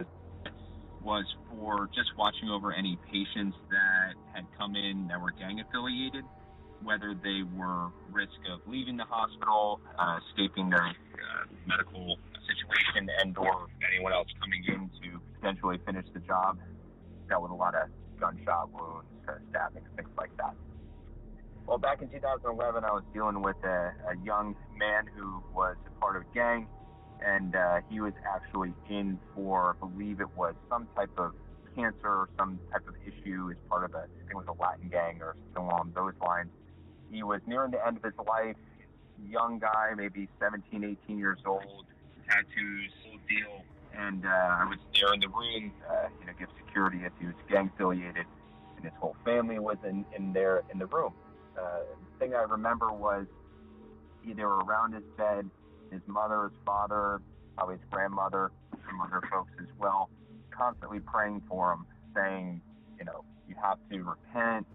was for just watching over any patients that had come in that were gang affiliated, whether they were risk of leaving the hospital, escaping their medical situation, and or anyone else coming in to really finish the job. Dealt with a lot of gunshot wounds, stabbing, things like that. Well, back in 2011, I was dealing with a young man who was a part of a gang, and he was actually in for, I believe it was some type of cancer or some type of issue as part of I think it was a Latin gang or something along those lines. He was nearing the end of his life, young guy, maybe 17, 18 years old, tattoos, whole deal. And I was there in the room, give security if he was gang affiliated, and his whole family was in the room. The thing I remember was they were around his bed, his mother, his father, probably his grandmother, some other folks as well, constantly praying for him, saying, you have to repent,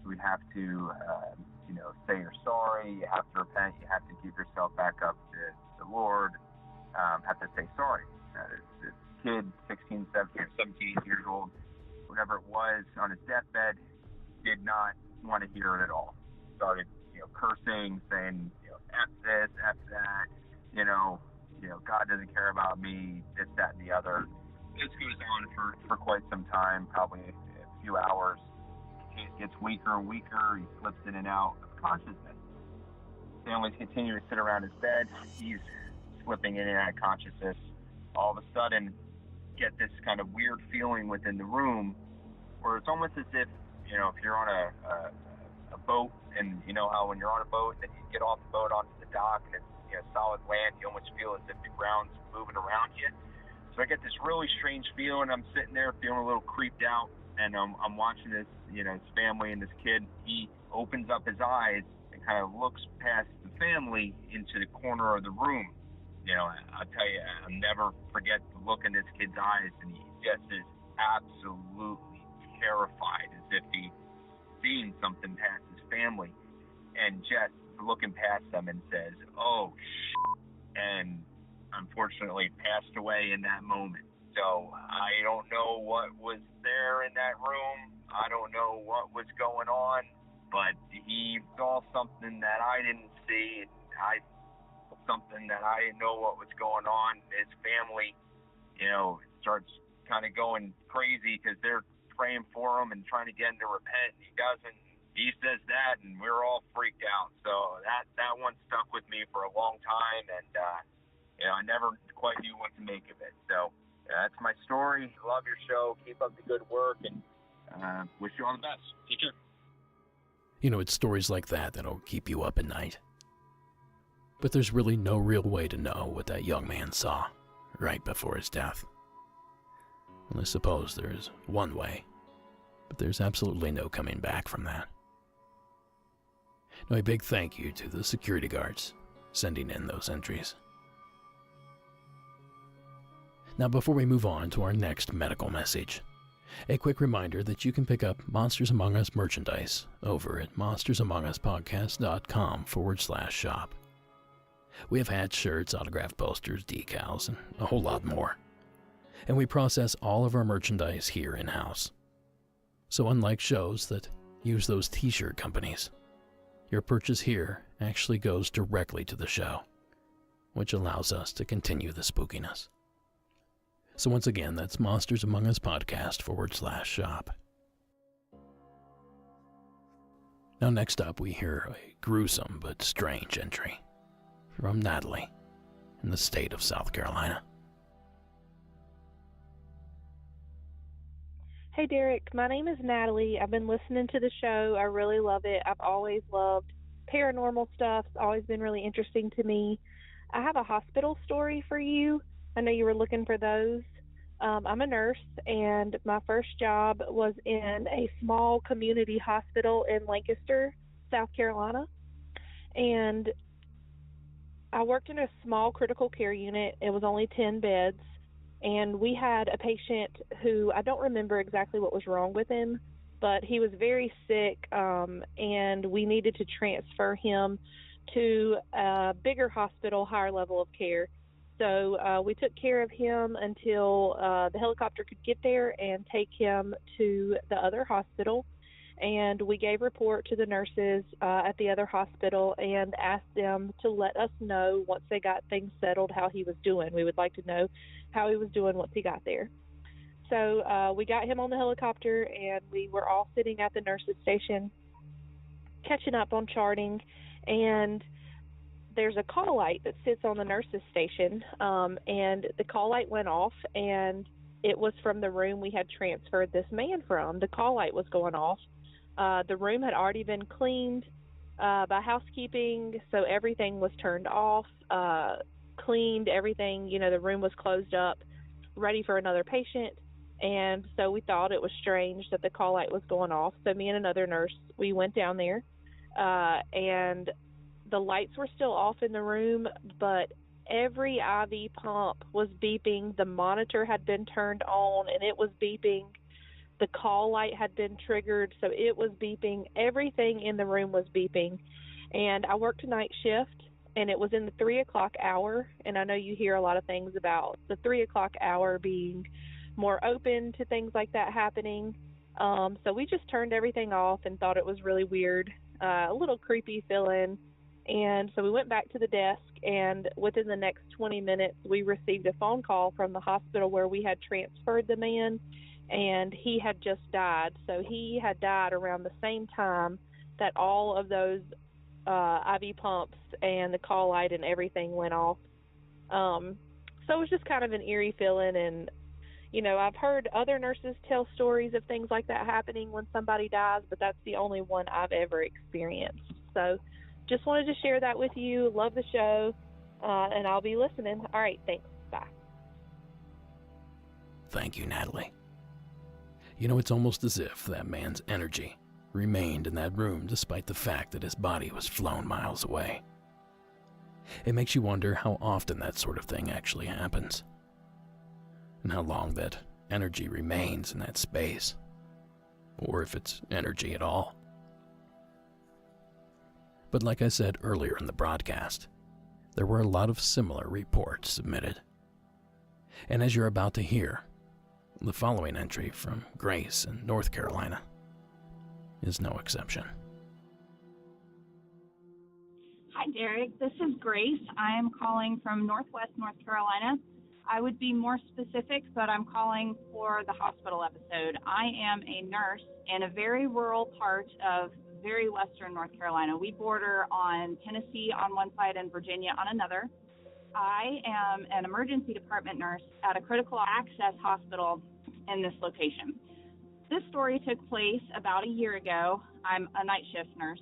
you have to, say you're sorry, you have to repent, you have to give yourself back up to the Lord, have to say sorry. This kid, 16, 17 years old, whatever it was, on his deathbed, did not want to hear it at all. Started, cursing, saying, F this, F that, God doesn't care about me, this, that, and the other. This goes on for quite some time, probably a few hours. It gets weaker and weaker. He slips in and out of consciousness. Families continue to sit around his bed. He's slipping in and out of consciousness. All of a sudden, get this kind of weird feeling within the room where it's almost as if, if you're on a boat, and you know how when you're on a boat, then you get off the boat onto the dock, and it's solid land, you almost feel as if the ground's moving around you. So I get this really strange feeling. I'm sitting there feeling a little creeped out, and I'm watching this, his family and this kid. He opens up his eyes and kind of looks past the family into the corner of the room. I'll tell you, I'll never forget the look in this kid's eyes, and he just is absolutely terrified, as if he's seeing something past his family, and just looking past them and says, "Oh, and unfortunately passed away in that moment. So I don't know what was there in that room. I don't know what was going on, but he saw something that I didn't see, and I saw something that I didn't know what was going on. His family, starts kind of going crazy because they're praying for him and trying to get him to repent, and he doesn't. He says that, and we're all freaked out. So that one stuck with me for a long time, and I never quite knew what to make of it. So that's my story. Love your show. Keep up the good work, and wish you all the best. Take care. It's stories like that that'll keep you up at night. But there's really no real way to know what that young man saw right before his death. Well, I suppose there's one way, but there's absolutely no coming back from that. Now, a big thank you to the security guards sending in those entries. Now, before we move on to our next medical message, a quick reminder that you can pick up Monsters Among Us merchandise over at monstersamonguspodcast.com/shop. We have hats, shirts, autographed posters, decals, and a whole lot more. And we process all of our merchandise here in-house. So unlike shows that use those t-shirt companies, your purchase here actually goes directly to the show, which allows us to continue the spookiness. So once again, that's Monsters Among Us Podcast /shop. Now next up, we hear a gruesome but strange entry from Natalie in the state of South Carolina. Hey Derek, my name is Natalie. I've been listening to the show. I really love it. I've always loved paranormal stuff. It's always been really interesting to me. I have a hospital story for you. I know you were looking for those. I'm a nurse, and my first job was in a small community hospital in Lancaster, South Carolina. And I worked in a small critical care unit. It was only 10 beds. And we had a patient who, I don't remember exactly what was wrong with him, but he was very sick, and we needed to transfer him to a bigger hospital, higher level of care. So we took care of him until the helicopter could get there and take him to the other hospital. And we gave report to the nurses at the other hospital and asked them to let us know once they got things settled how he was doing. We would like to know how he was doing once he got there. So we got him on the helicopter, and we were all sitting at the nurse's station catching up on charting, and there's a call light that sits on the nurse's station, and the call light went off, and it was from the room we had transferred this man from. The call light was going off. The room had already been cleaned by housekeeping, so everything was turned off, cleaned, everything, the room was closed up, ready for another patient. And so we thought it was strange that the call light was going off. So me and another nurse, we went down there, and the lights were still off in the room, but every IV pump was beeping. The monitor had been turned on, and it was beeping. The call light had been triggered, so it was beeping. Everything in the room was beeping. And I worked a night shift, and it was in the 3 o'clock hour. And I know you hear a lot of things about the 3 o'clock hour being more open to things like that happening. So we just turned everything off and thought it was really weird, a little creepy feeling. And so we went back to the desk, and within the next 20 minutes, we received a phone call from the hospital where we had transferred the man, and he had just died. So he had died around the same time that all of those IV pumps and the call light and everything went off. So it was just kind of an eerie feeling, and I've heard other nurses tell stories of things like that happening when somebody dies, but that's the only one I've ever experienced. So just wanted to share that with you. Love the show, and I'll be listening. All right, thanks. Bye. Thank you, Natalie. It's almost as if that man's energy remained in that room despite the fact that his body was flown miles away. It makes you wonder how often that sort of thing actually happens, and how long that energy remains in that space, or if it's energy at all. But like I said earlier in the broadcast, there were a lot of similar reports submitted. And as you're about to hear, the following entry from Grace in North Carolina is no exception. Hi, Derek. This is Grace. I am calling from Northwest North Carolina. I would be more specific, but I'm calling for the hospital episode. I am a nurse in a very rural part of very western North Carolina. We border on Tennessee on one side and Virginia on another. I am an emergency department nurse at a critical access hospital in this location. This story took place about a year ago. I'm a night shift nurse.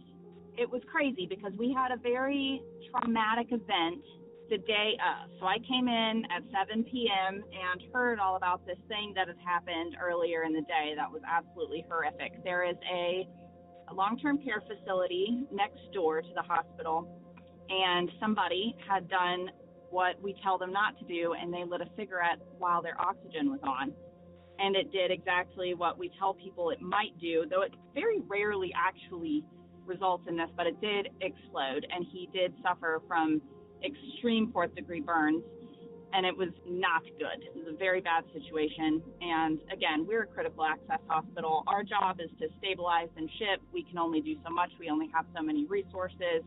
It was crazy because we had a very traumatic event the day of. So I came in at 7 p.m. and heard all about this thing that had happened earlier in the day that was absolutely horrific. There is a long-term care facility next door to the hospital, and somebody had done what we tell them not to do, and they lit a cigarette while their oxygen was on. And it did exactly what we tell people it might do, though it very rarely actually results in this, but it did explode, and he did suffer from extreme fourth-degree burns, and it was not good. It was a very bad situation, and again, we're a critical access hospital. Our job is to stabilize and ship. We can only do so much. We only have so many resources.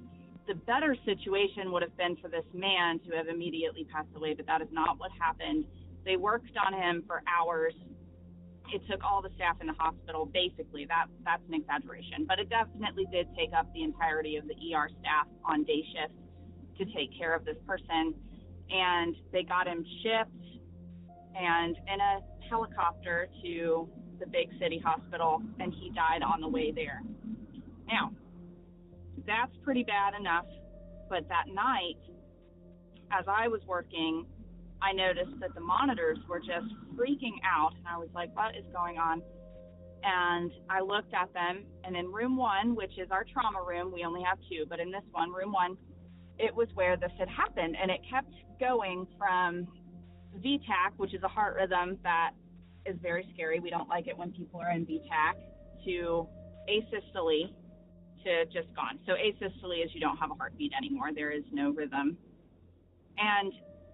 The better situation would have been for this man to have immediately passed away, but that is not what happened. They worked on him for hours. It took all the staff in the hospital, basically. That's an exaggeration, but it definitely did take up the entirety of the ER staff on day shift to take care of this person, and they got him shipped and in a helicopter to the big city hospital, and he died on the way there. Now, that's pretty bad enough, but that night, as I was working, I noticed that the monitors were just freaking out, and I was like, what is going on? And I looked at them, and in room 1, which is our trauma room, we only have 2, but in this one, room 1, it was where this had happened, and it kept going from VTAC, which is a heart rhythm that is very scary. We don't like it when people are in VTAC, to asystole, to just gone. So asystole is you don't have a heartbeat anymore. There is no rhythm. And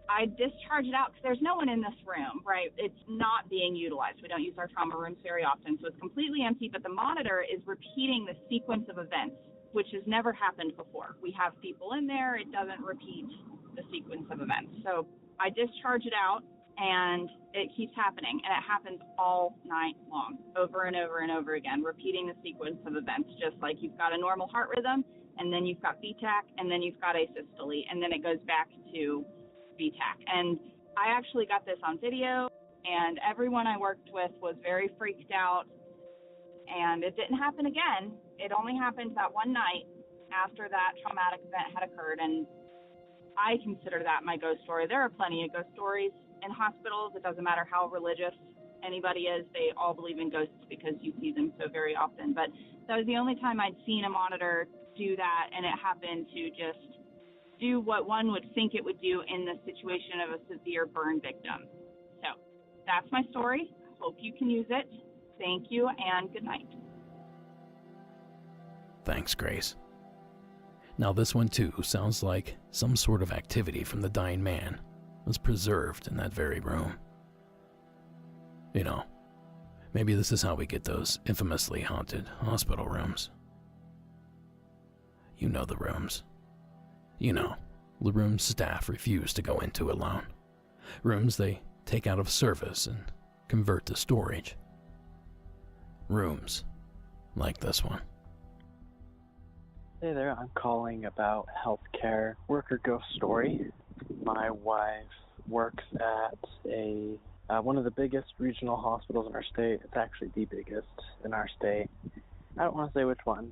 I discharged it out because there's no one in this room, right? It's not being utilized. We don't use our trauma rooms very often, so it's completely empty, but the monitor is repeating the sequence of events, which has never happened before. We have people in there. It doesn't repeat the sequence of events. So I discharge it out, and it keeps happening, and it happens all night long, over and over and over again, repeating the sequence of events, just like you've got a normal heart rhythm, and then you've got VTAC, and then you've got asystole, and then it goes back to VTAC. And I actually got this on video, and everyone I worked with was very freaked out, and it didn't happen again. It only happened that one night after that traumatic event had occurred, and I consider that my ghost story. There are plenty of ghost stories in hospitals. It doesn't matter how religious anybody is. They all believe in ghosts because you see them so very often. But that was the only time I'd seen a monitor do that, and it happened to just do what one would think it would do in the situation of a severe burn victim. So that's my story. Hope you can use it. Thank you, and good night. Thanks, Grace. Now this one too sounds like some sort of activity from the dying man was preserved in that very room. You know, maybe this is how we get those infamously haunted hospital rooms. You know the rooms. You know, the rooms staff refuse to go into alone. Rooms they take out of service and convert to storage. Rooms like this one. Hey there, I'm calling about healthcare worker ghost story. My wife works at one of the biggest regional hospitals in our state. It's actually the biggest in our state. I don't want to say which one.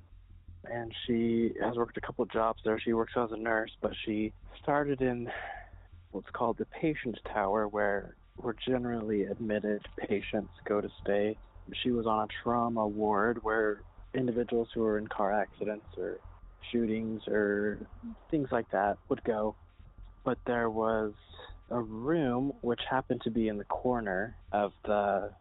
And she has worked a couple of jobs there. She works as a nurse, but she started in what's called the patient tower, where generally admitted patients go to stay. She was on a trauma ward where individuals who were in car accidents or shootings or things like that would go. But there was a room which happened to be in the corner of the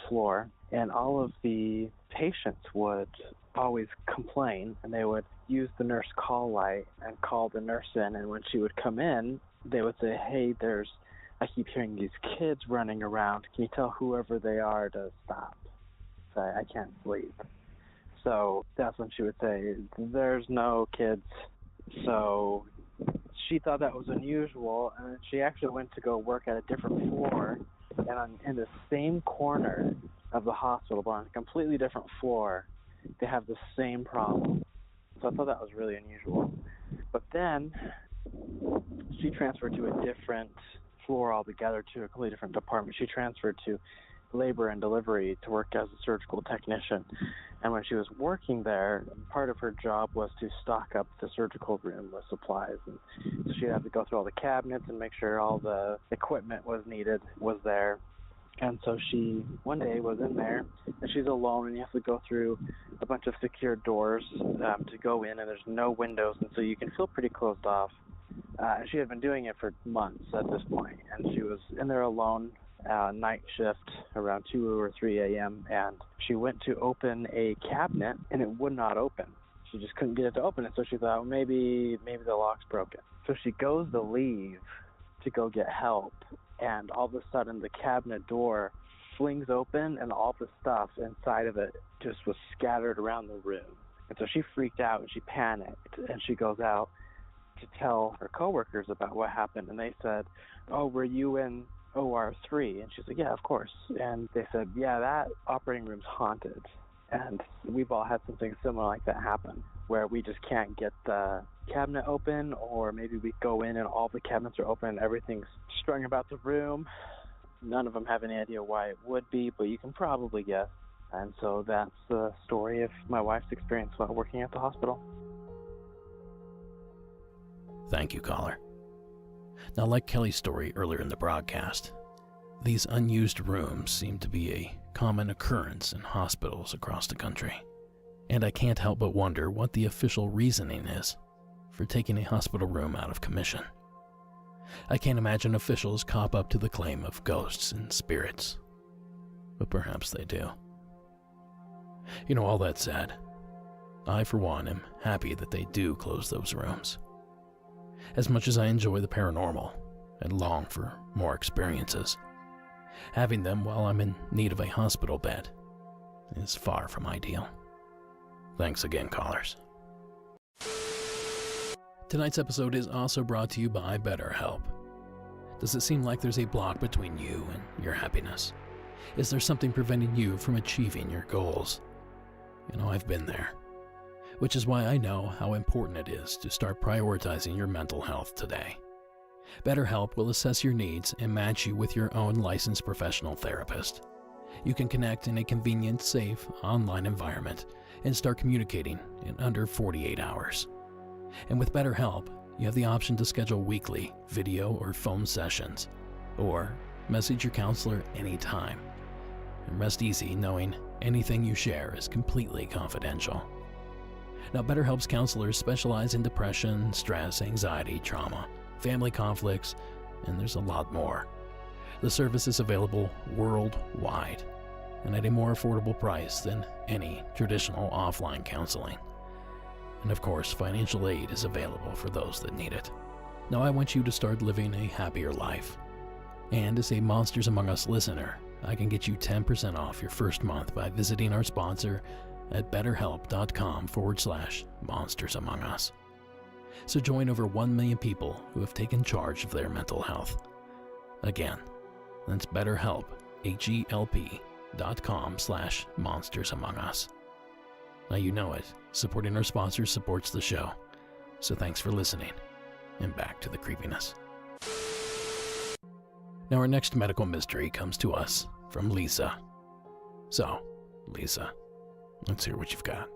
floor, and all of the patients would always complain, and they would use the nurse call light and call the nurse in, and when she would come in, they would say, "Hey, I keep hearing these kids running around. Can you tell whoever they are to stop? So I can't sleep." So that's when she would say, "There's no kids." So she thought that was unusual, and she actually went to go work at a different floor, and in the same corner of the hospital, but on a completely different floor, they have the same problem. So I thought that was really unusual. But then she transferred to a different floor altogether, to a completely different department. She transferred to labor and delivery to work as a surgical technician. And when she was working there, part of her job was to stock up the surgical room with supplies. And so she'd have to go through all the cabinets and make sure all the equipment was there. And so she one day was in there, and she's alone, and you have to go through a bunch of secured doors to go in, and there's no windows, and so you can feel pretty closed off. She had been doing it for months at this point, and she was in there alone, night shift around 2 or 3 a.m., and she went to open a cabinet, and it would not open. She just couldn't get it to open it, so she thought, well, maybe the lock's broken. So she goes to leave to go get help, and all of a sudden the cabinet door flings open, and all the stuff inside of it just was scattered around the room. And so she freaked out, and she panicked, and she goes out to tell her coworkers about what happened, and they said, "Oh, were you in OR 3? And she's like, "Yeah, of course." And they said, "Yeah, that operating room's haunted." And we've all had something similar like that happen, where we just can't get the cabinet open, or maybe we go in and all the cabinets are open and everything's strung about the room. None of them have any idea why it would be, but you can probably guess. And so that's the story of my wife's experience while working at the hospital. Thank you, caller. Now, like Kelly's story earlier in the broadcast, these unused rooms seem to be a common occurrence in hospitals across the country. And I can't help but wonder what the official reasoning is for taking a hospital room out of commission. I can't imagine officials cop up to the claim of ghosts and spirits, but perhaps they do. You know, all that said, I for one am happy that they do close those rooms. As much as I enjoy the paranormal and long for more experiences, having them while I'm in need of a hospital bed is far from ideal. Thanks again, callers. Tonight's episode is also brought to you by BetterHelp. Does it seem like there's a block between you and your happiness? Is there something preventing you from achieving your goals? I've been there, which is why I know how important it is to start prioritizing your mental health today. BetterHelp will assess your needs and match you with your own licensed professional therapist. You can connect in a convenient, safe, online environment and start communicating in under 48 hours. And with BetterHelp, you have the option to schedule weekly video or phone sessions, or message your counselor anytime. And rest easy knowing anything you share is completely confidential. Now, BetterHelp's counselors specialize in depression, stress, anxiety, trauma, family conflicts, and there's a lot more. The service is available worldwide and at a more affordable price than any traditional offline counseling. And of course, financial aid is available for those that need it. Now, I want you to start living a happier life. And as a Monsters Among Us listener, I can get you 10% off your first month by visiting our sponsor at betterhelp.com/monstersamongus. So join over 1 million people who have taken charge of their mental health. Again, that's BetterHelp, HELP.com/monstersamongus. Now you know it, supporting our sponsors supports the show. So thanks for listening, and back to the creepiness. Now our next medical mystery comes to us from Lisa. So, Lisa, let's hear what you've got.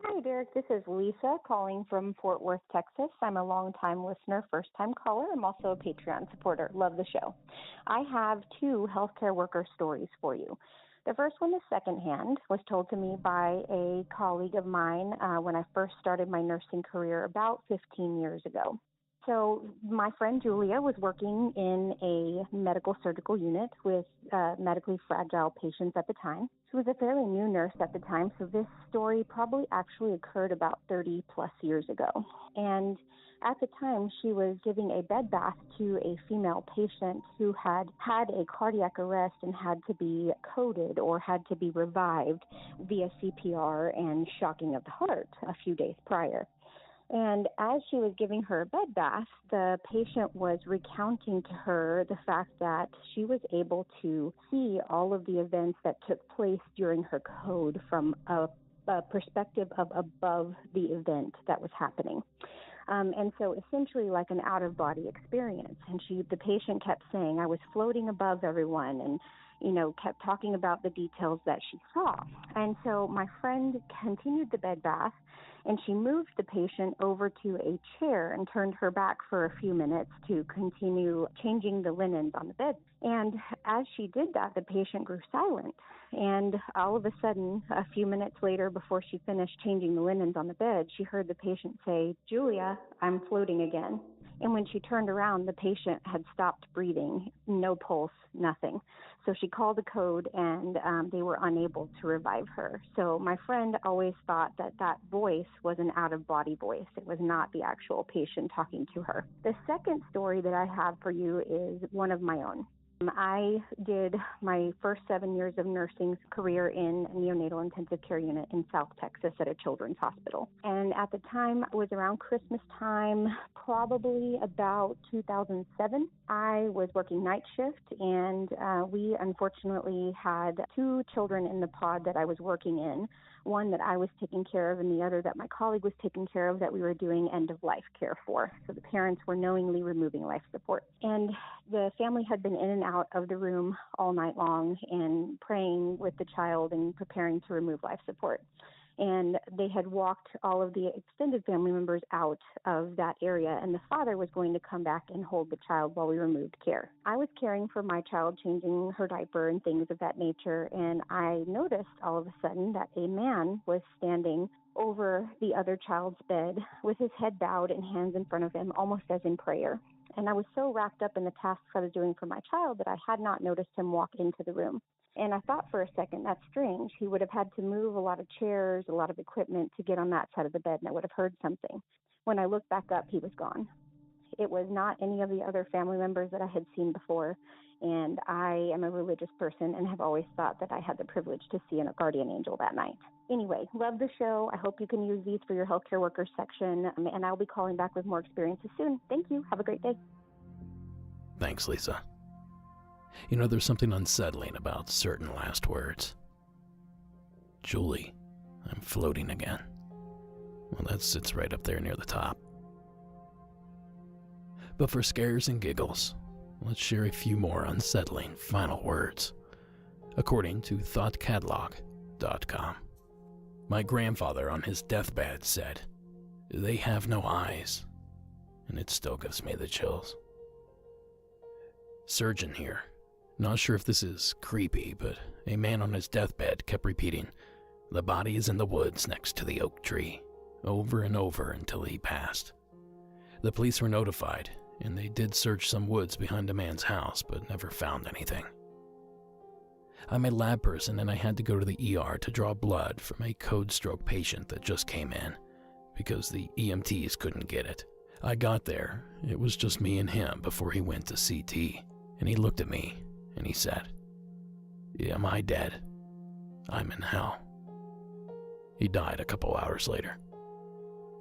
Hi, Derek. This is Lisa calling from Fort Worth, Texas. I'm a longtime listener, first-time caller. I'm also a Patreon supporter. Love the show. I have 2 healthcare worker stories for you. The first one is secondhand, was told to me by a colleague of mine when I first started my nursing career about 15 years ago. So my friend Julia was working in a medical surgical unit with medically fragile patients at the time. She was a fairly new nurse at the time, so this story probably actually occurred about 30 plus years ago. And at the time, she was giving a bed bath to a female patient who had had a cardiac arrest and had to be coded or had to be revived via CPR and shocking of the heart a few days prior. And as she was giving her a bed bath, the patient was recounting to her the fact that she was able to see all of the events that took place during her code from a perspective of above the event that was happening. And so essentially like an out-of-body experience. And the patient kept saying, I was floating above everyone, and kept talking about the details that she saw. And so my friend continued the bed bath, and she moved the patient over to a chair and turned her back for a few minutes to continue changing the linens on the bed. And as she did that, the patient grew silent. And all of a sudden, a few minutes later, before she finished changing the linens on the bed, she heard the patient say, Julia, I'm floating again. And when she turned around, the patient had stopped breathing, no pulse, nothing. So she called the code, and they were unable to revive her. So my friend always thought that voice was an out-of-body voice. It was not the actual patient talking to her. The second story that I have for you is one of my own. I did my first 7 years of nursing career in a neonatal intensive care unit in South Texas at a children's hospital. And at the time, it was around Christmas time, probably about 2007. I was working night shift, and we unfortunately had 2 children in the pod that I was working in, one that I was taking care of and the other that my colleague was taking care of that we were doing end-of-life care for. So the parents were knowingly removing life support. And the family had been in and out of the room all night long and praying with the child and preparing to remove life support. And they had walked all of the extended family members out of that area, and the father was going to come back and hold the child while we removed care. I was caring for my child, changing her diaper and things of that nature, and I noticed all of a sudden that a man was standing over the other child's bed with his head bowed and hands in front of him, almost as in prayer. And I was so wrapped up in the tasks I was doing for my child that I had not noticed him walk into the room. And I thought for a second, that's strange. He would have had to move a lot of chairs, a lot of equipment to get on that side of the bed, and I would have heard something. When I looked back up, he was gone. It was not any of the other family members that I had seen before, and I am a religious person and have always thought that I had the privilege to see a guardian angel that night. Anyway, love the show. I hope you can use these for your healthcare workers section, and I'll be calling back with more experiences soon. Thank you. Have a great day. Thanks, Lisa. You know, there's something unsettling about certain last words. Julie, I'm floating again. Well, that sits right up there near the top. But for scares and giggles, let's share a few more unsettling final words, according to thoughtcatalog.com. My grandfather on his deathbed said, "They have no eyes," and it still gives me the chills. Surgeon here. Not sure if this is creepy, but a man on his deathbed kept repeating, "The body is in the woods next to the oak tree," over and over until he passed. The police were notified, and they did search some woods behind the man's house, but never found anything. I'm a lab person, and I had to go to the ER to draw blood from a code stroke patient that just came in, because the EMTs couldn't get it. I got there, it was just me and him before he went to CT, and he looked at me, and he said, "Am I dead? I'm in hell." He died a couple hours later.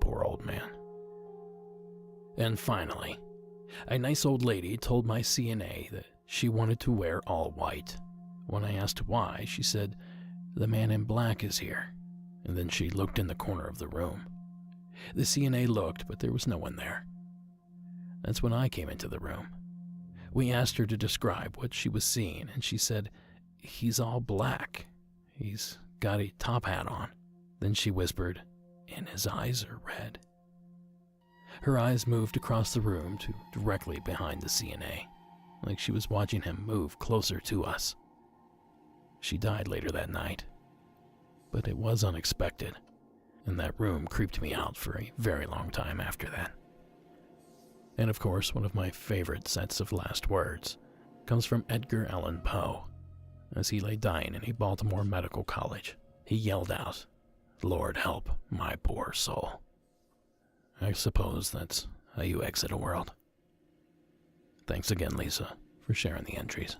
Poor old man. And finally, a nice old lady told my CNA that she wanted to wear all white. When I asked why, she said, "The man in black is here." And then she looked in the corner of the room. The CNA looked, but there was no one there. That's when I came into the room. We asked her to describe what she was seeing, and she said, "He's all black. He's got a top hat on." Then she whispered, "And his eyes are red." Her eyes moved across the room to directly behind the CNA, like she was watching him move closer to us. She died later that night, but it was unexpected, and that room creeped me out for a very long time after that. And of course, one of my favorite sets of last words comes from Edgar Allan Poe. As he lay dying in a Baltimore medical college, he yelled out, "Lord help my poor soul." I suppose that's how you exit a world. Thanks again, Lisa, for sharing the entries.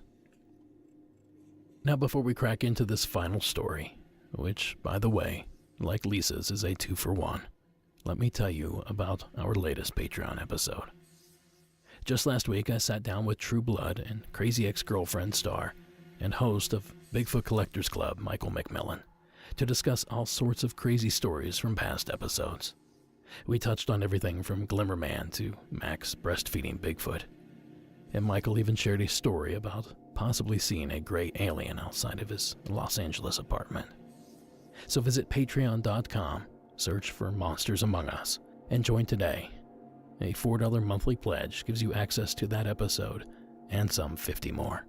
Now, before we crack into this final story, which, by the way, like Lisa's, is a 2-for-1, let me tell you about our latest Patreon episode. Just last week, I sat down with True Blood and Crazy Ex-Girlfriend star and host of Bigfoot Collectors Club, Michael McMillan, to discuss all sorts of crazy stories from past episodes. We touched on everything from Glimmerman to Max breastfeeding Bigfoot. And Michael even shared a story about possibly seeing a gray alien outside of his Los Angeles apartment. So visit patreon.com, search for Monsters Among Us, and join today. A $4 monthly pledge gives you access to that episode and some 50 more.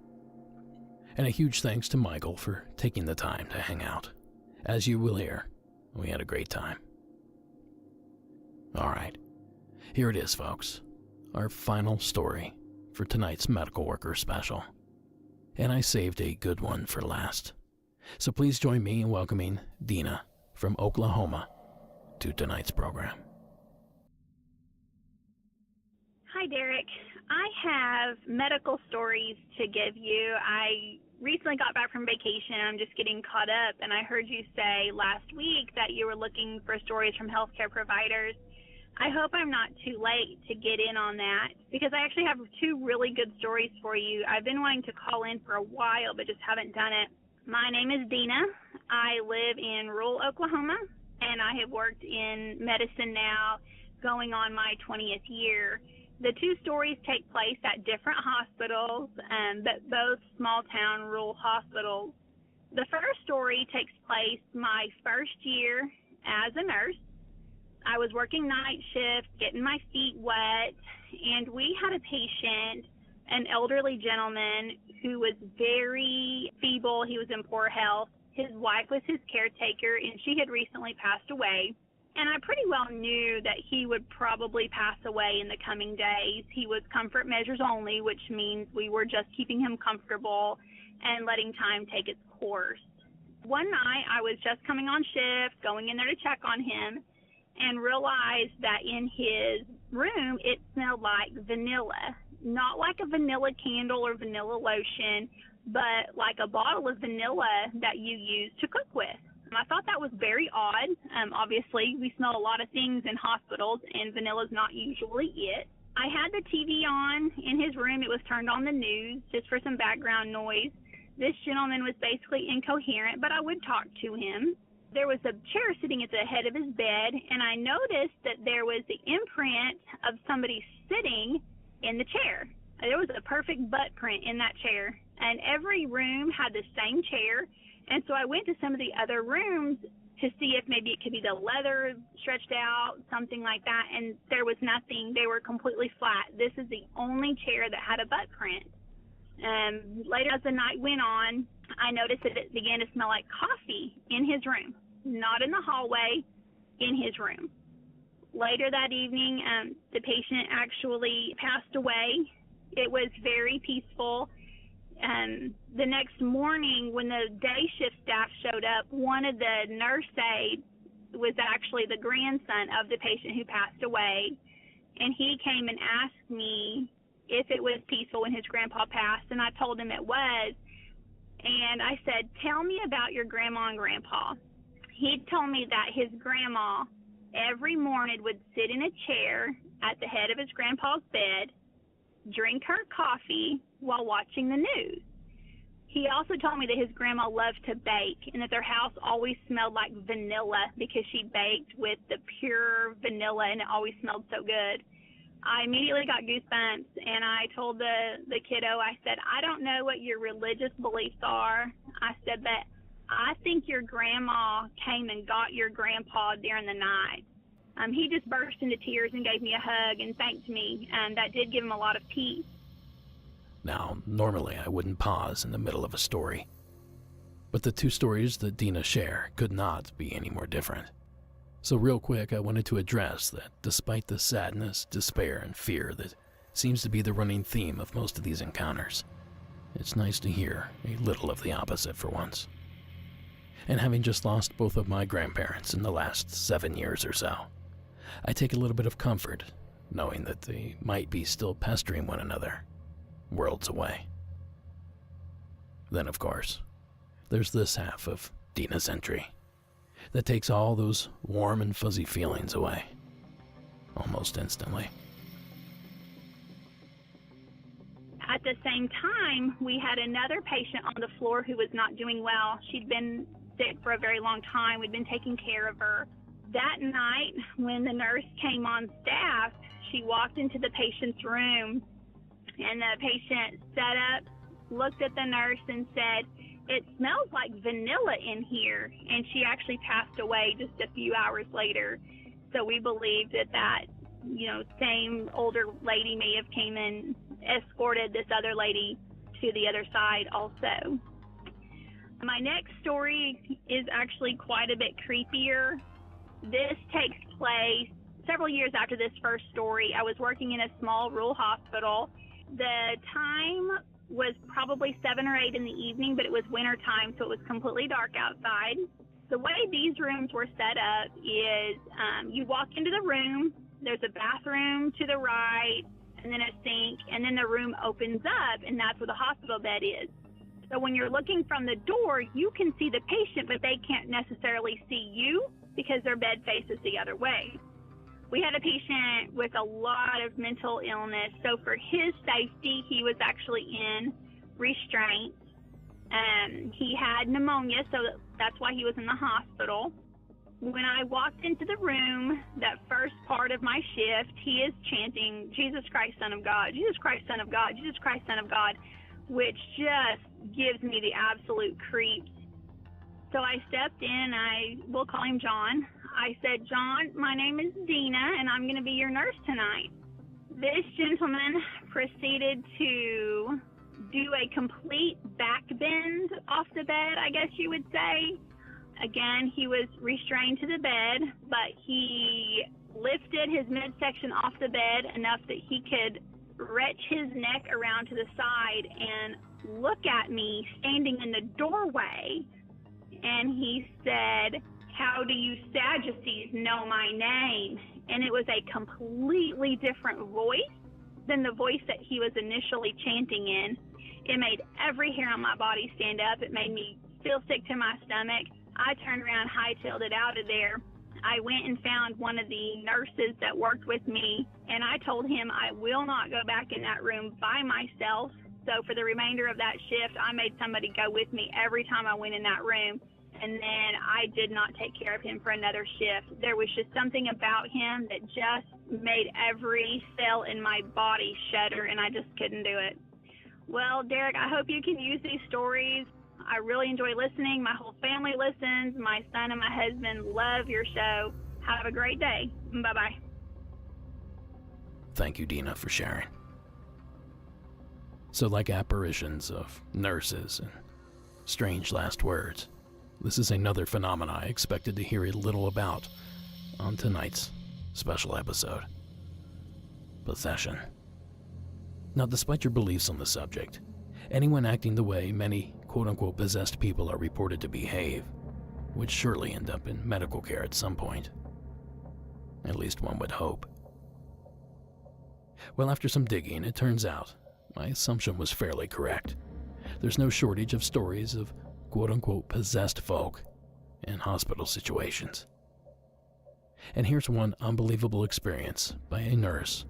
And a huge thanks to Michael for taking the time to hang out. As you will hear, we had a great time. Alright, here it is, folks. Our final story for tonight's Medical Worker Special. And I saved a good one for last. So please join me in welcoming Dina from Oklahoma to tonight's program. Hi, Derek. I have medical stories to give you. I recently got back from vacation. I'm just getting caught up, and I heard you say last week that you were looking for stories from healthcare providers. I hope I'm not too late to get in on that, because I actually have 2 really good stories for you. I've been wanting to call in for a while, but just haven't done it. My name is Dina. I live in rural Oklahoma, and I have worked in medicine now going on my 20th year. The 2 stories take place at different hospitals, but both small-town rural hospitals. The first story takes place my first year as a nurse. I was working night shift, getting my feet wet, and we had a patient, an elderly gentleman who was very feeble. He was in poor health. His wife was his caretaker, and she had recently passed away. And I pretty well knew that he would probably pass away in the coming days. He was comfort measures only, which means we were just keeping him comfortable and letting time take its course. One night, I was just coming on shift, going in there to check on him, and realized that in his room, it smelled like vanilla. not like a vanilla candle or vanilla lotion, but like a bottle of vanilla that you use to cook with. I thought that was very odd. Obviously, we smell a lot of things in hospitals, and vanilla's not usually it. I had the TV on in his room. It was turned on the news just for some background noise. This gentleman was basically incoherent, but I would talk to him. There was a chair sitting at the head of his bed, and I noticed that there was the imprint of somebody sitting in the chair. There was a perfect butt print in that chair, and every room had the same chair. And so I went to some of the other rooms to see if maybe it could be the leather stretched out, something like that, and there was nothing. They were completely flat. This is the only chair that had a butt print. Later as the night went on, I noticed that it began to smell like coffee in his room, not in the hallway, in his room. Later that evening, the patient actually passed away. It was very peaceful. The next morning, when the day shift staff showed up, one of the nurse aides was actually the grandson of the patient who passed away, and he came and asked me if it was peaceful when his grandpa passed, and I told him it was. And I said, tell me about your grandma and grandpa. He told me that his grandma every morning would sit in a chair at the head of his grandpa's bed, drink her coffee while watching the news. He also told me that his grandma loved to bake and that their house always smelled like vanilla because she baked with the pure vanilla and it always smelled so good. I immediately got goosebumps, and I told the kiddo, I said, I don't know what your religious beliefs are. I said, but I think your grandma came and got your grandpa during the night. He just burst into tears and gave me a hug and thanked me, and that did give him a lot of peace. Now, normally I wouldn't pause in the middle of a story, but the two stories that Dina shared could not be any more different. So real quick, I wanted to address that despite the sadness, despair, and fear that seems to be the running theme of most of these encounters, it's nice to hear a little of the opposite for once. And having just lost both of my grandparents in the last 7 years or so, I take a little bit of comfort knowing that they might be still pestering one another worlds away. Then, of course, there's this half of Dina's entry that takes all those warm and fuzzy feelings away almost instantly. At the same time, we had another patient on the floor who was not doing well. She'd been sick for a very long time. We'd been taking care of her. That night, when the nurse came on staff, she walked into the patient's room, and the patient sat up, looked at the nurse, and said, "It smells like vanilla in here." And she actually passed away just a few hours later. So we believe that same older lady may have came and escorted this other lady to the other side also. My next story is actually quite a bit creepier. This takes place several years after this first story. I was working in a small rural hospital. The time was probably 7 or 8 in the evening, but it was winter time, so it was completely dark outside. The way these rooms were set up is you walk into the room, there's a bathroom to the right, and then a sink, and then the room opens up, and that's where the hospital bed is. So when you're looking from the door, you can see the patient, but they can't necessarily see you because their bed faces the other way. We had a patient with a lot of mental illness, so for his safety, he was actually in restraint. He had pneumonia, so that's why he was in the hospital. When I walked into the room, that first part of my shift, he is chanting, "Jesus Christ, Son of God, Jesus Christ, Son of God, Jesus Christ, Son of God," which just gives me the absolute creeps. So I stepped in, we'll call him John. I said, "John, my name is Dina, and I'm going to be your nurse tonight." This gentleman proceeded to do a complete back bend off the bed, I guess you would say. Again, he was restrained to the bed, but he lifted his midsection off the bed enough that he could retch his neck around to the side and look at me standing in the doorway. And he said, "How do you Sadducees know my name?" And it was a completely different voice. than the voice that he was initially chanting in. It made every hair on my body stand up. It made me feel sick to my stomach. I turned around, hightailed it out of there. I went and found one of the nurses that worked with me, and I told him I will not go back in that room by myself. So for the remainder of that shift, I made somebody go with me every time I went in that room, and then I did not take care of him for another shift. There was just something about him that just made every cell in my body shudder, and I just couldn't do it. Well, Derek, I hope you can use these stories. I really enjoy listening. My whole family listens. My son and my husband love your show. Have a great day. Bye-bye. Thank you, Dina, for sharing. So like apparitions of nurses and strange last words, this is another phenomenon I expected to hear a little about on tonight's special episode. Possession. Now, despite your beliefs on the subject, anyone acting the way many quote-unquote possessed people are reported to behave would surely end up in medical care at some point. At least one would hope. Well, after some digging, it turns out my assumption was fairly correct. There's no shortage of stories of quote-unquote possessed folk in hospital situations. And here's one unbelievable experience by a nurse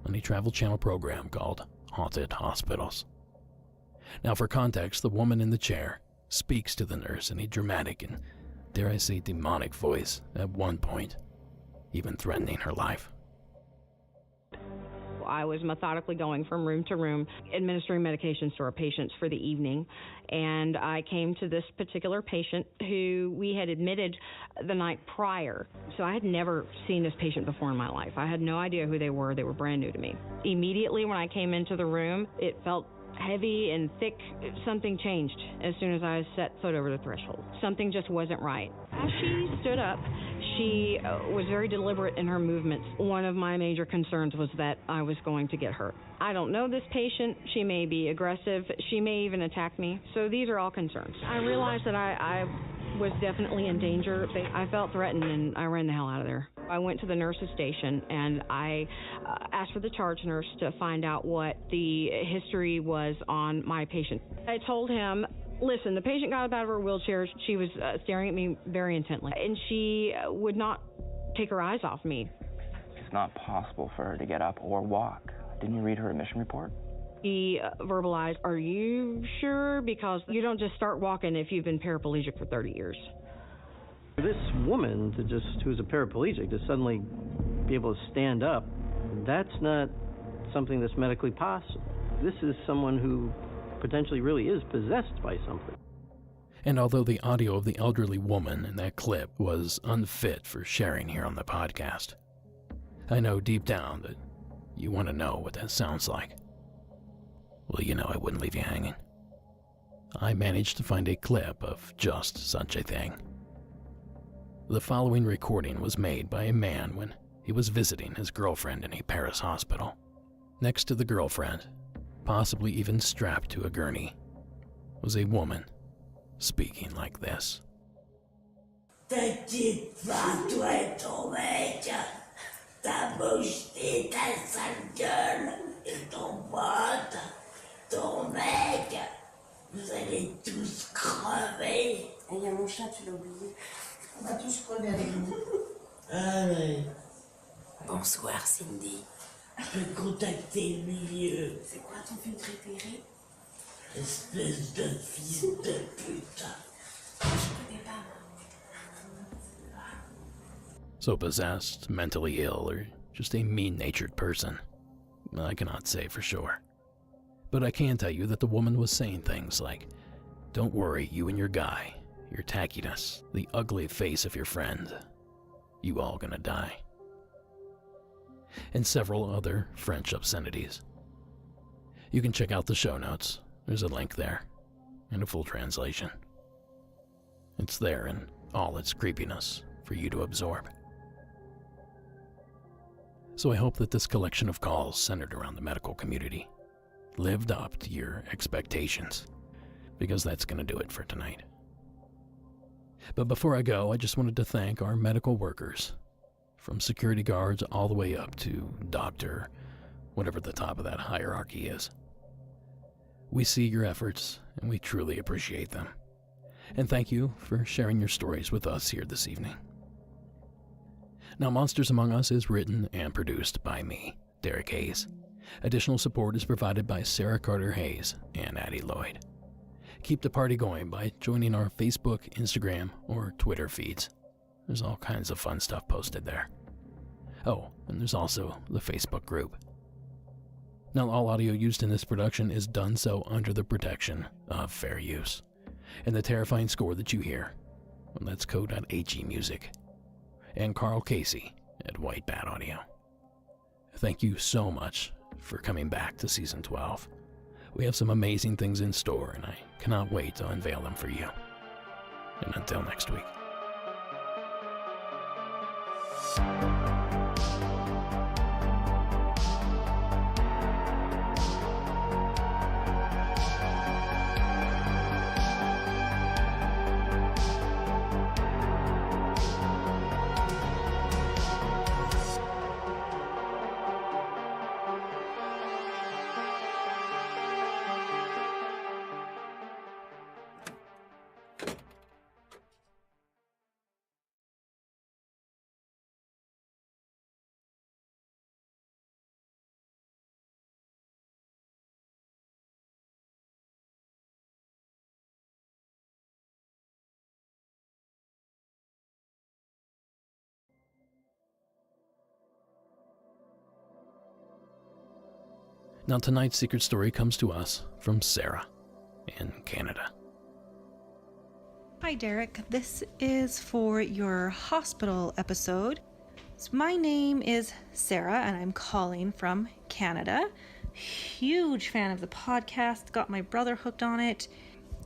on a Travel Channel program called Haunted Hospitals. Now, for context, the woman in the chair speaks to the nurse in a dramatic and, dare I say, demonic voice at one point, even threatening her life. I was methodically going from room to room, administering medications to our patients for the evening, and I came to this particular patient who we had admitted the night prior. So I had never seen this patient before in my life. I had no idea who they were. They were brand new to me. Immediately when I came into the room, it felt heavy and thick. Something changed as soon as I set foot over the threshold. Something just wasn't right. As she stood up, she was very deliberate in her movements. One of my major concerns was that I was going to get hurt. I don't know this patient. She may be aggressive. She may even attack me. So these are all concerns. I realized that I was definitely in danger. I felt threatened, and I ran the hell out of there. I went to the nurse's station, and I asked for the charge nurse to find out what the history was on my patient. I told him, listen, the patient got up out of her wheelchair. She was staring at me very intently, and she would not take her eyes off me. It's not possible for her to get up or walk. Didn't you read her admission report? He verbalized, are you sure? Because you don't just start walking if you've been paraplegic for 30 years. This woman, who's a paraplegic, to suddenly be able to stand up, that's not something that's medically possible. This is someone who potentially really is possessed by something. And although the audio of the elderly woman in that clip was unfit for sharing here on the podcast, I know deep down that you want to know what that sounds like. Well, you know I wouldn't leave you hanging. I managed to find a clip of just such a thing. The following recording was made by a man when he was visiting his girlfriend in a Paris hospital. Next to the girlfriend, possibly even strapped to a gurney, was a woman speaking like this. T'inquiète pas, toi et ton mec, ta mocheté, ta sale gueule, et ton pote, ton mec, vous allez tous crever. Et il y a mon chat, tu l'as oublié. On va tous crever avec nous. Allez. Bonsoir, Cindy. Je peux contacter le milieu. C'est quoi ton film préféré? Espèce de fils de pute. Je connais pas. So possessed, mentally ill, or just a mean-natured person, I cannot say for sure. But I can tell you that the woman was saying things like, don't worry, you and your guy, your tackiness, the ugly face of your friend, you all gonna die. And several other French obscenities. You can check out the show notes. There's a link there, and a full translation. It's there in all its creepiness for you to absorb. So I hope that this collection of calls centered around the medical community lived up to your expectations, because that's going to do it for tonight. But before I go, I just wanted to thank our medical workers, from security guards all the way up to doctor whatever the top of that hierarchy is. We see your efforts, and we truly appreciate them. And thank you for sharing your stories with us here this evening. Now, Monsters Among Us is written and produced by me, Derek Hayes. Additional support is provided by Sarah Carter Hayes and Addie Lloyd. Keep the party going by joining our Facebook, Instagram, or Twitter feeds. There's all kinds of fun stuff posted there. Oh, and there's also the Facebook group. Now, all audio used in this production is done so under the protection of fair use. And the terrifying score that you hear, well, that's Co.HE Music. And Carl Casey at White Bat Audio. Thank you so much for coming back to Season 12. We have some amazing things in store, and I cannot wait to unveil them for you. And until next week. Now, tonight's secret story comes to us from Sarah in Canada. Hi, Derek. This is for your hospital episode. So my name is Sarah, and I'm calling from Canada. Huge fan of the podcast. Got my brother hooked on it.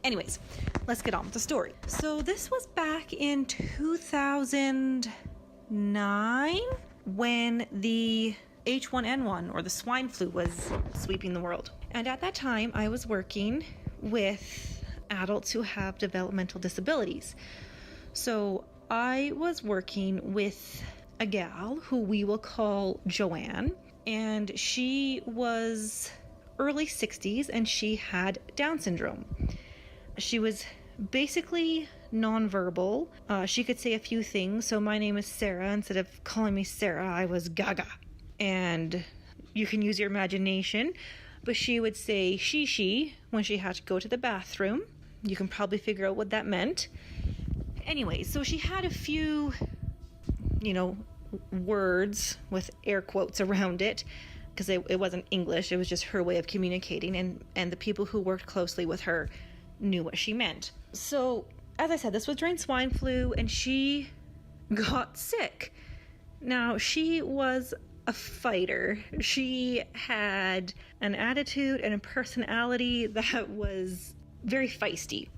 Anyways, let's get on with the story. So this was back in 2009 when the H1N1, or the swine flu, was sweeping the world. And at that time, I was working with adults who have developmental disabilities. So I was working with a gal who we will call Joanne, and she was early 60s and she had Down syndrome. She was basically nonverbal. She could say a few things. So my name is Sarah. Instead of calling me Sarah, I was Gaga. And you can use your imagination, but she would say she when she had to go to the bathroom. You can probably figure out what that meant. Anyway, so she had a few, words with air quotes around it, because it wasn't English, it was just her way of communicating, and the people who worked closely with her knew what she meant. So, as I said, this was during swine flu, and she got sick. Now, she was a fighter. She had an attitude and a personality that was very feisty.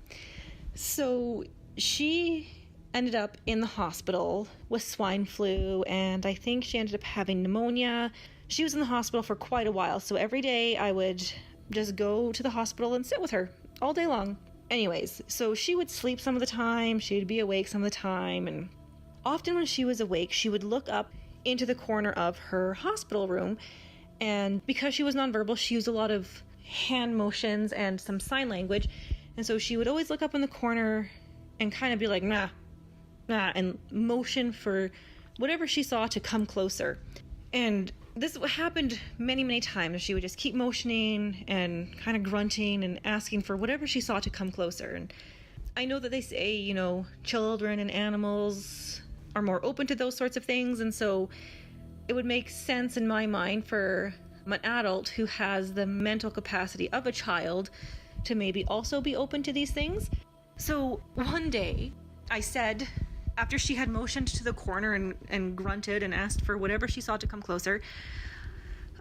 So she ended up in the hospital with swine flu, and I think she ended up having pneumonia. She was in the hospital for quite a while, so every day I would just go to the hospital and sit with her all day long. Anyways, so she would sleep some of the time, she'd be awake some of the time, and often when she was awake, she would look up into the corner of her hospital room, and because she was nonverbal, she used a lot of hand motions and some sign language, and so she would always look up in the corner and kind of be like, nah, and motion for whatever she saw to come closer. And this happened many, many times. She would just keep motioning and kind of grunting and asking for whatever she saw to come closer. And I know that they say, children and animals are more open to those sorts of things, and so it would make sense in my mind for an adult who has the mental capacity of a child to maybe also be open to these things. So one day I said, after she had motioned to the corner and grunted and asked for whatever she saw to come closer,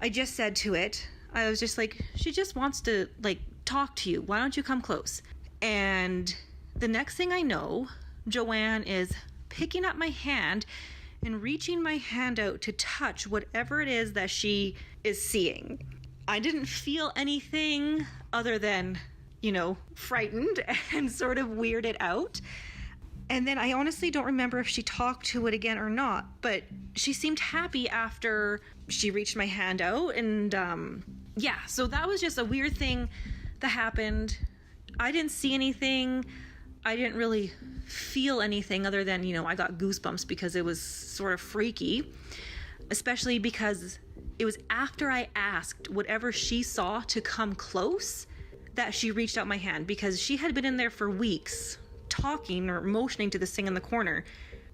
I just said to it, I was just like, she just wants to talk to you, why don't you come close? And the next thing I know, Joanne is picking up my hand and reaching my hand out to touch whatever it is that she is seeing. I didn't feel anything other than, frightened and sort of weirded out. And then I honestly don't remember if she talked to it again or not, but she seemed happy after she reached my hand out. And yeah, so that was just a weird thing that happened. I didn't see anything. I didn't really feel anything other than, I got goosebumps because it was sort of freaky, especially because it was after I asked whatever she saw to come close that she reached out my hand, because she had been in there for weeks talking or motioning to this thing in the corner,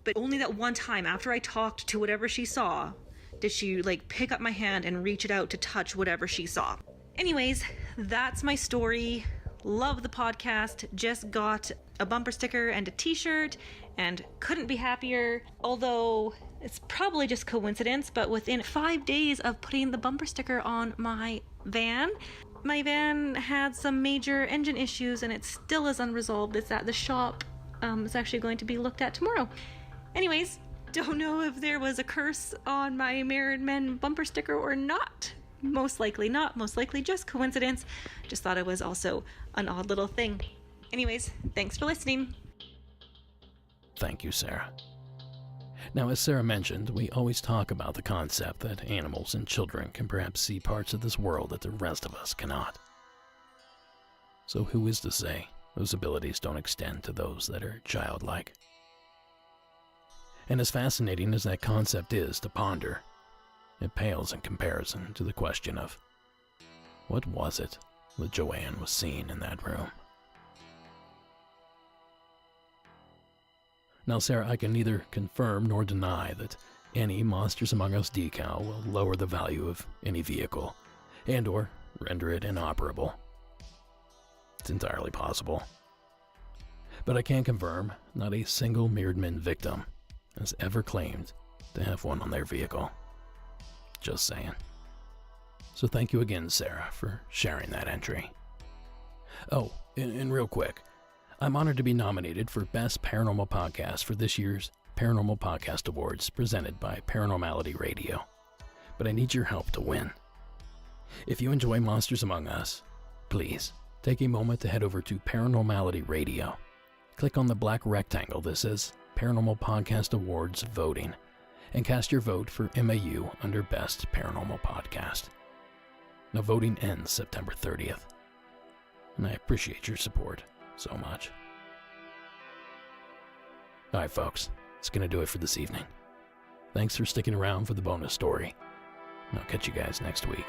but only that one time after I talked to whatever she saw did she pick up my hand and reach it out to touch whatever she saw. Anyways, that's my story. Love the podcast. Just got a bumper sticker and a t-shirt and couldn't be happier, although it's probably just coincidence, but within 5 days of putting the bumper sticker on my van had some major engine issues and it still is unresolved. It's at the shop. It's actually going to be looked at tomorrow. Anyways, don't know if there was a curse on my Married Men bumper sticker or not. Most likely not. Most likely just coincidence. Just thought it was also an odd little thing. Anyways, thanks for listening. Thank you, Sarah. Now, as Sarah mentioned, we always talk about the concept that animals and children can perhaps see parts of this world that the rest of us cannot. So who is to say those abilities don't extend to those that are childlike? And as fascinating as that concept is to ponder, it pales in comparison to the question of, what was it that Joanne was seeing in that room? Now, Sarah, I can neither confirm nor deny that any Monsters Among Us decal will lower the value of any vehicle and or render it inoperable. It's entirely possible. But I can confirm not a single Mirrored Men victim has ever claimed to have one on their vehicle. Just saying. So thank you again, Sarah, for sharing that entry. Oh, and real quick, I'm honored to be nominated for Best Paranormal Podcast for this year's Paranormal Podcast Awards presented by Paranormality Radio. But I need your help to win. If you enjoy Monsters Among Us, please take a moment to head over to Paranormality Radio. Click on the black rectangle that says Paranormal Podcast Awards Voting and cast your vote for MAU under Best Paranormal Podcast. Now, voting ends September 30th, and I appreciate your support so much. Alright, folks, that's going to do it for this evening. Thanks for sticking around for the bonus story. I'll catch you guys next week.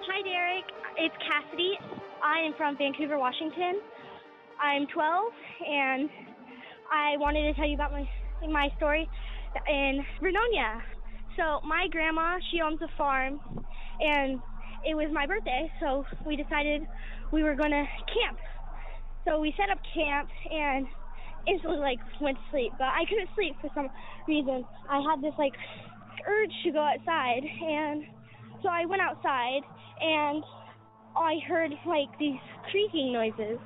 Hi, Derek. It's Cassidy. I am from Vancouver, Washington. I'm 12, and I wanted to tell you about my story in Vernonia. So my grandma, she owns a farm, and it was my birthday, so we decided we were going to camp. So we set up camp and instantly went to sleep, but I couldn't sleep for some reason. I had this urge to go outside, and so I went outside and I heard these creaking noises,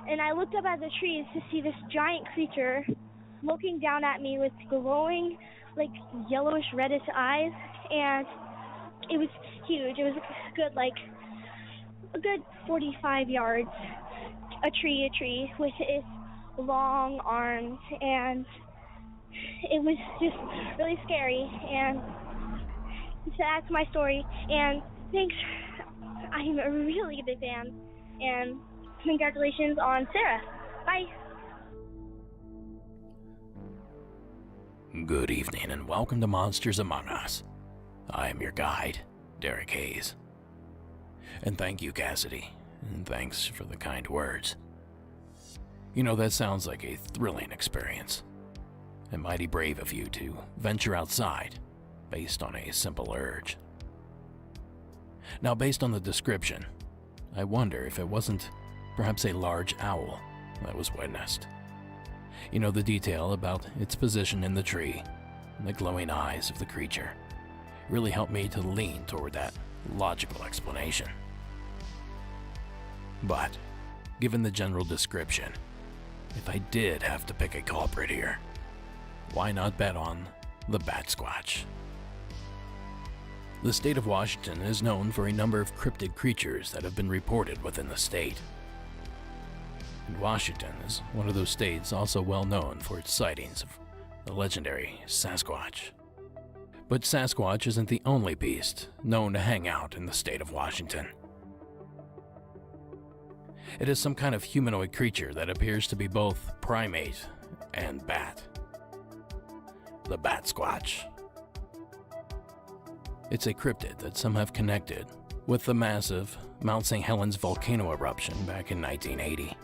and I looked up at the trees to see this giant creature looking down at me with glowing yellowish reddish eyes, and it was huge. It was a good 45 yards a tree with its long arms, and it was just really scary. And so that's my story, and thanks. I'm a really big fan, and congratulations on Sarah. Bye. Good evening and welcome to Monsters Among Us. I am your guide, Derek Hayes. And thank you, Cassidy, and thanks for the kind words. You know, that sounds like a thrilling experience. And mighty brave of you to venture outside based on a simple urge. Now, based on the description, I wonder if it wasn't perhaps a large owl that was witnessed. You know, the detail about its position in the tree and the glowing eyes of the creature really helped me to lean toward that logical explanation. But, given the general description, if I did have to pick a culprit here, why not bet on the Bat Squatch? The state of Washington is known for a number of cryptid creatures that have been reported within the state. And Washington is one of those states also well known for its sightings of the legendary Sasquatch. But Sasquatch isn't the only beast known to hang out in the state of Washington. It is some kind of humanoid creature that appears to be both primate and bat. The Bat Squatch. It's a cryptid that some have connected with the massive Mount St. Helens volcano eruption back in 1980.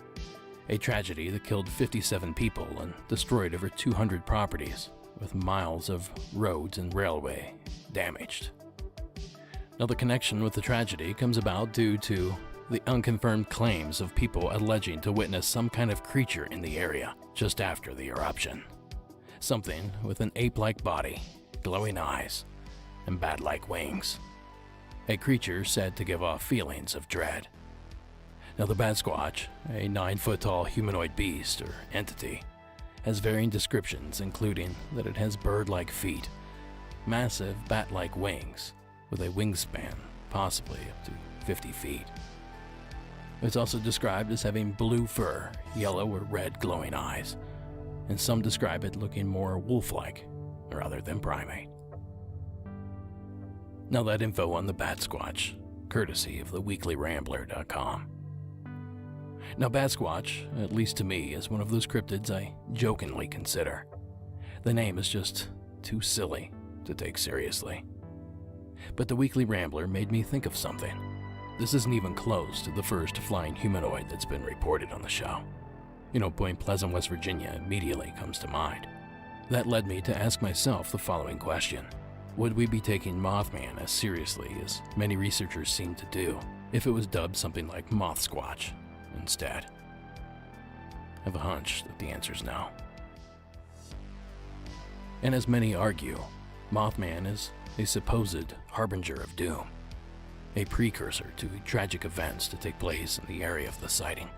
A tragedy that killed 57 people and destroyed over 200 properties, with miles of roads and railway damaged. Now, the connection with the tragedy comes about due to the unconfirmed claims of people alleging to witness some kind of creature in the area just after the eruption. Something with an ape-like body, glowing eyes, and bat-like wings. A creature said to give off feelings of dread. Now, the Bat Squatch, a 9-foot-tall humanoid beast or entity, has varying descriptions, including that it has bird-like feet, massive bat-like wings, with a wingspan possibly up to 50 feet. It's also described as having blue fur, yellow or red glowing eyes, and some describe it looking more wolf-like rather than primate. Now, that info on the Bat Squatch, courtesy of theweeklyrambler.com. Now, Bat Squatch, at least to me, is one of those cryptids I jokingly consider. The name is just too silly to take seriously. But the Weekly Rambler made me think of something. This isn't even close to the first flying humanoid that's been reported on the show. You know, Point Pleasant, West Virginia immediately comes to mind. That led me to ask myself the following question. Would we be taking Mothman as seriously as many researchers seem to do if it was dubbed something like Moth Squatch instead? I have a hunch that the answer's no. And as many argue, Mothman is a supposed harbinger of doom, a precursor to tragic events to take place in the area of the sighting,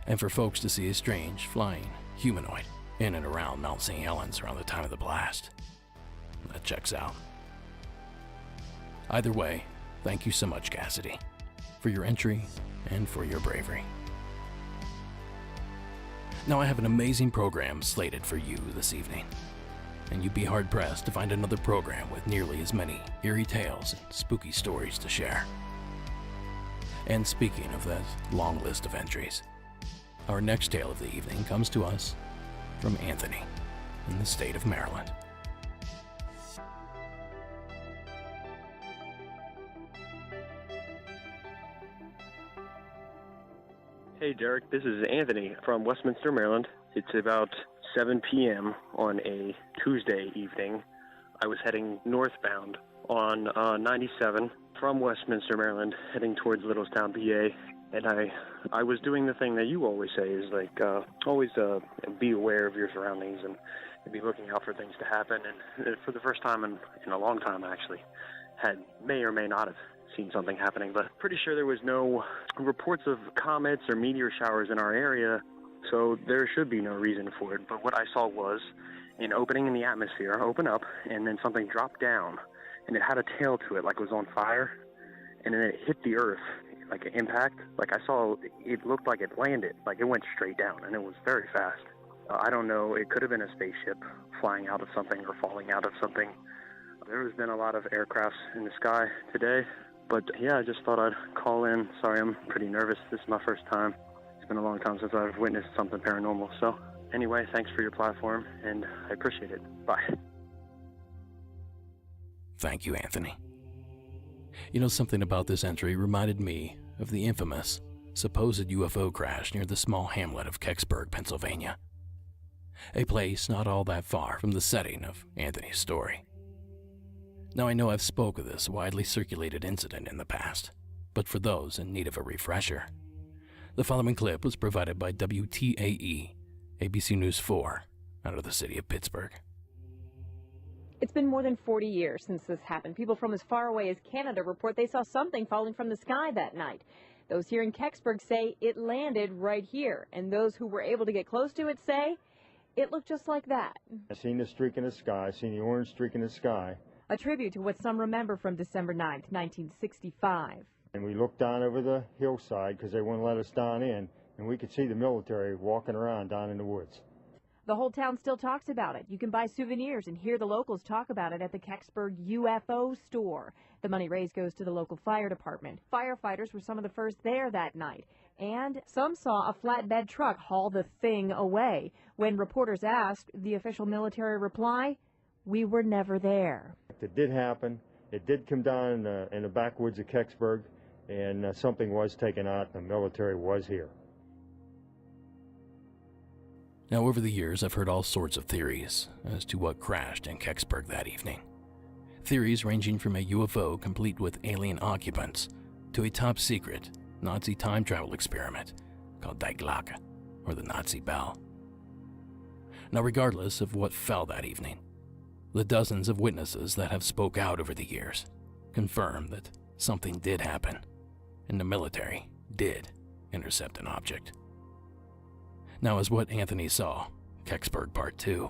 and for folks to see a strange flying humanoid in and around Mount St. Helens around the time of the blast. That checks out. Either way, thank you so much, Cassidy, for your entry and for your bravery. Now, I have an amazing program slated for you this evening, and you'd be hard-pressed to find another program with nearly as many eerie tales and spooky stories to share. And speaking of that long list of entries, our next tale of the evening comes to us from Anthony in the state of Maryland. Hey, Derek, this is Anthony from Westminster, Maryland. It's about 7 p.m. on a Tuesday evening. I was heading northbound on 97 from Westminster, Maryland, heading towards Littlestown, PA. And I was doing the thing that you always say is like, always be aware of your surroundings and be looking out for things to happen. And for the first time in a long time, I actually may or may not have seen something happening, but pretty sure there was no reports of comets or meteor showers in our area, so there should be no reason for it. But what I saw was an opening in the atmosphere open up, and then something dropped down, and it had a tail to it like it was on fire, and then it hit the earth like an impact. Like I saw, it looked like it landed, like it went straight down, and it was very fast. I don't know, it could have been a spaceship flying out of something or falling out of something. There has been a lot of aircrafts in the sky today, but yeah, I just thought I'd call in. Sorry, I'm pretty nervous. This is my first time. It's been a long time since I've witnessed something paranormal. So anyway, thanks for your platform, and I appreciate it. Bye. Thank you, Anthony. You know, something about this entry reminded me of the infamous supposed UFO crash near the small hamlet of Kecksburg, Pennsylvania. A place not all that far from the setting of Anthony's story. Now, I know I've spoke of this widely circulated incident in the past, but for those in need of a refresher, the following clip was provided by WTAE, ABC News 4, out of the city of Pittsburgh. It's been more than 40 years since this happened. People from as far away as Canada report they saw something falling from the sky that night. Those here in Kecksburg say it landed right here, and those who were able to get close to it say it looked just like that. I seen the streak in the sky, I seen the orange streak in the sky. A tribute to what some remember from December 9th, 1965. And we looked down over the hillside because they wouldn't let us down in, and we could see the military walking around down in the woods. The whole town still talks about it. You can buy souvenirs and hear the locals talk about it at the Kecksburg UFO store. The money raised goes to the local fire department. Firefighters were some of the first there that night, and some saw a flatbed truck haul the thing away. When reporters asked, the official military reply, "We were never there." It did happen. It did come down in the backwoods of Kecksburg, and something was taken out. The military was here. Now, over the years, I've heard all sorts of theories as to what crashed in Kecksburg that evening. Theories ranging from a UFO complete with alien occupants to a top-secret Nazi time travel experiment called Die Glocke, or the Nazi Bell. Now, regardless of what fell that evening, the dozens of witnesses that have spoke out over the years confirm that something did happen, and the military did intercept an object. Now, as what Anthony saw, Kecksburg Part 2,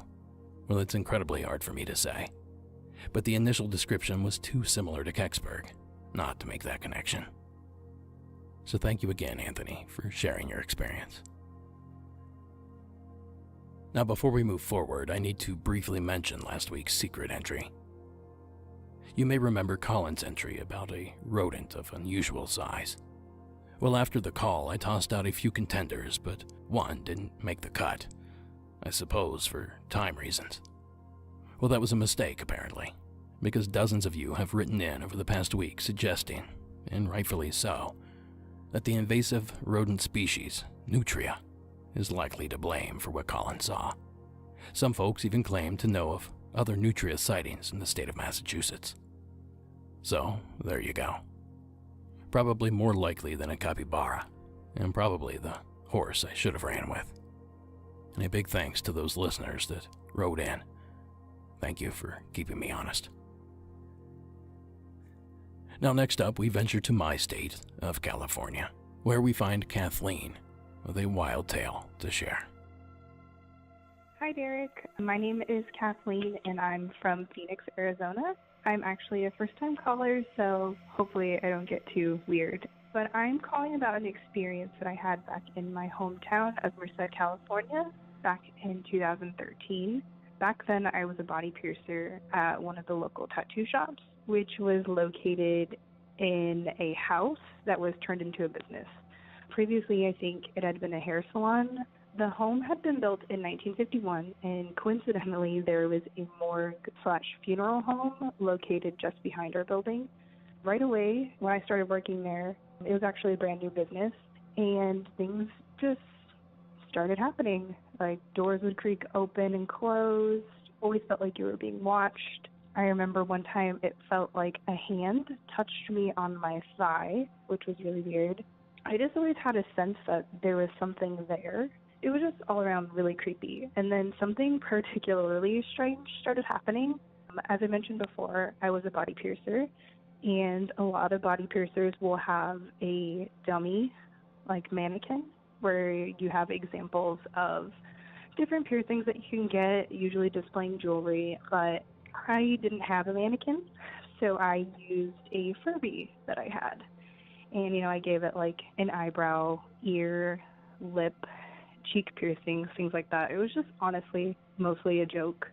well, it's incredibly hard for me to say, but the initial description was too similar to Kecksburg not to make that connection. So thank you again, Anthony, for sharing your experience. Now, before we move forward, I need to briefly mention last week's secret entry. You may remember Colin's entry about a rodent of unusual size. Well, after the call, I tossed out a few contenders, but one didn't make the cut. I suppose for time reasons. Well, that was a mistake, apparently, because dozens of you have written in over the past week suggesting, and rightfully so, that the invasive rodent species, Nutria, is likely to blame for what Colin saw. Some folks even claim to know of other Nutria sightings in the state of Massachusetts. So, there you go. Probably more likely than a capybara, and probably the horse I should have ran with. And a big thanks to those listeners that wrote in. Thank you for keeping me honest. Now, next up, we venture to my state of California, where we find Kathleen with a wild tale to share. Hi, Derek. My name is Kathleen, and I'm from Phoenix, Arizona. I'm actually a first-time caller, so hopefully I don't get too weird. But I'm calling about an experience that I had back in my hometown of Merced, California, back in 2013. Back then, I was a body piercer at one of the local tattoo shops, which was located in a house that was turned into a business. Previously, I think it had been a hair salon. The home had been built in 1951, and coincidentally, there was a morgue/funeral home located just behind our building. Right away, when I started working there, it was actually a brand new business, and things just started happening. Like, doors would creak open and close, always felt like you were being watched. I remember one time it felt like a hand touched me on my thigh, which was really weird. I just always had a sense that there was something there. It was just all around really creepy. And then something particularly strange started happening. As I mentioned before, I was a body piercer, and a lot of body piercers will have a dummy, like mannequin, where you have examples of different piercings that you can get, usually displaying jewelry, but I didn't have a mannequin, so I used a Furby that I had. And, I gave it like an eyebrow, ear, lip, cheek piercings, things like that. It was just honestly mostly a joke.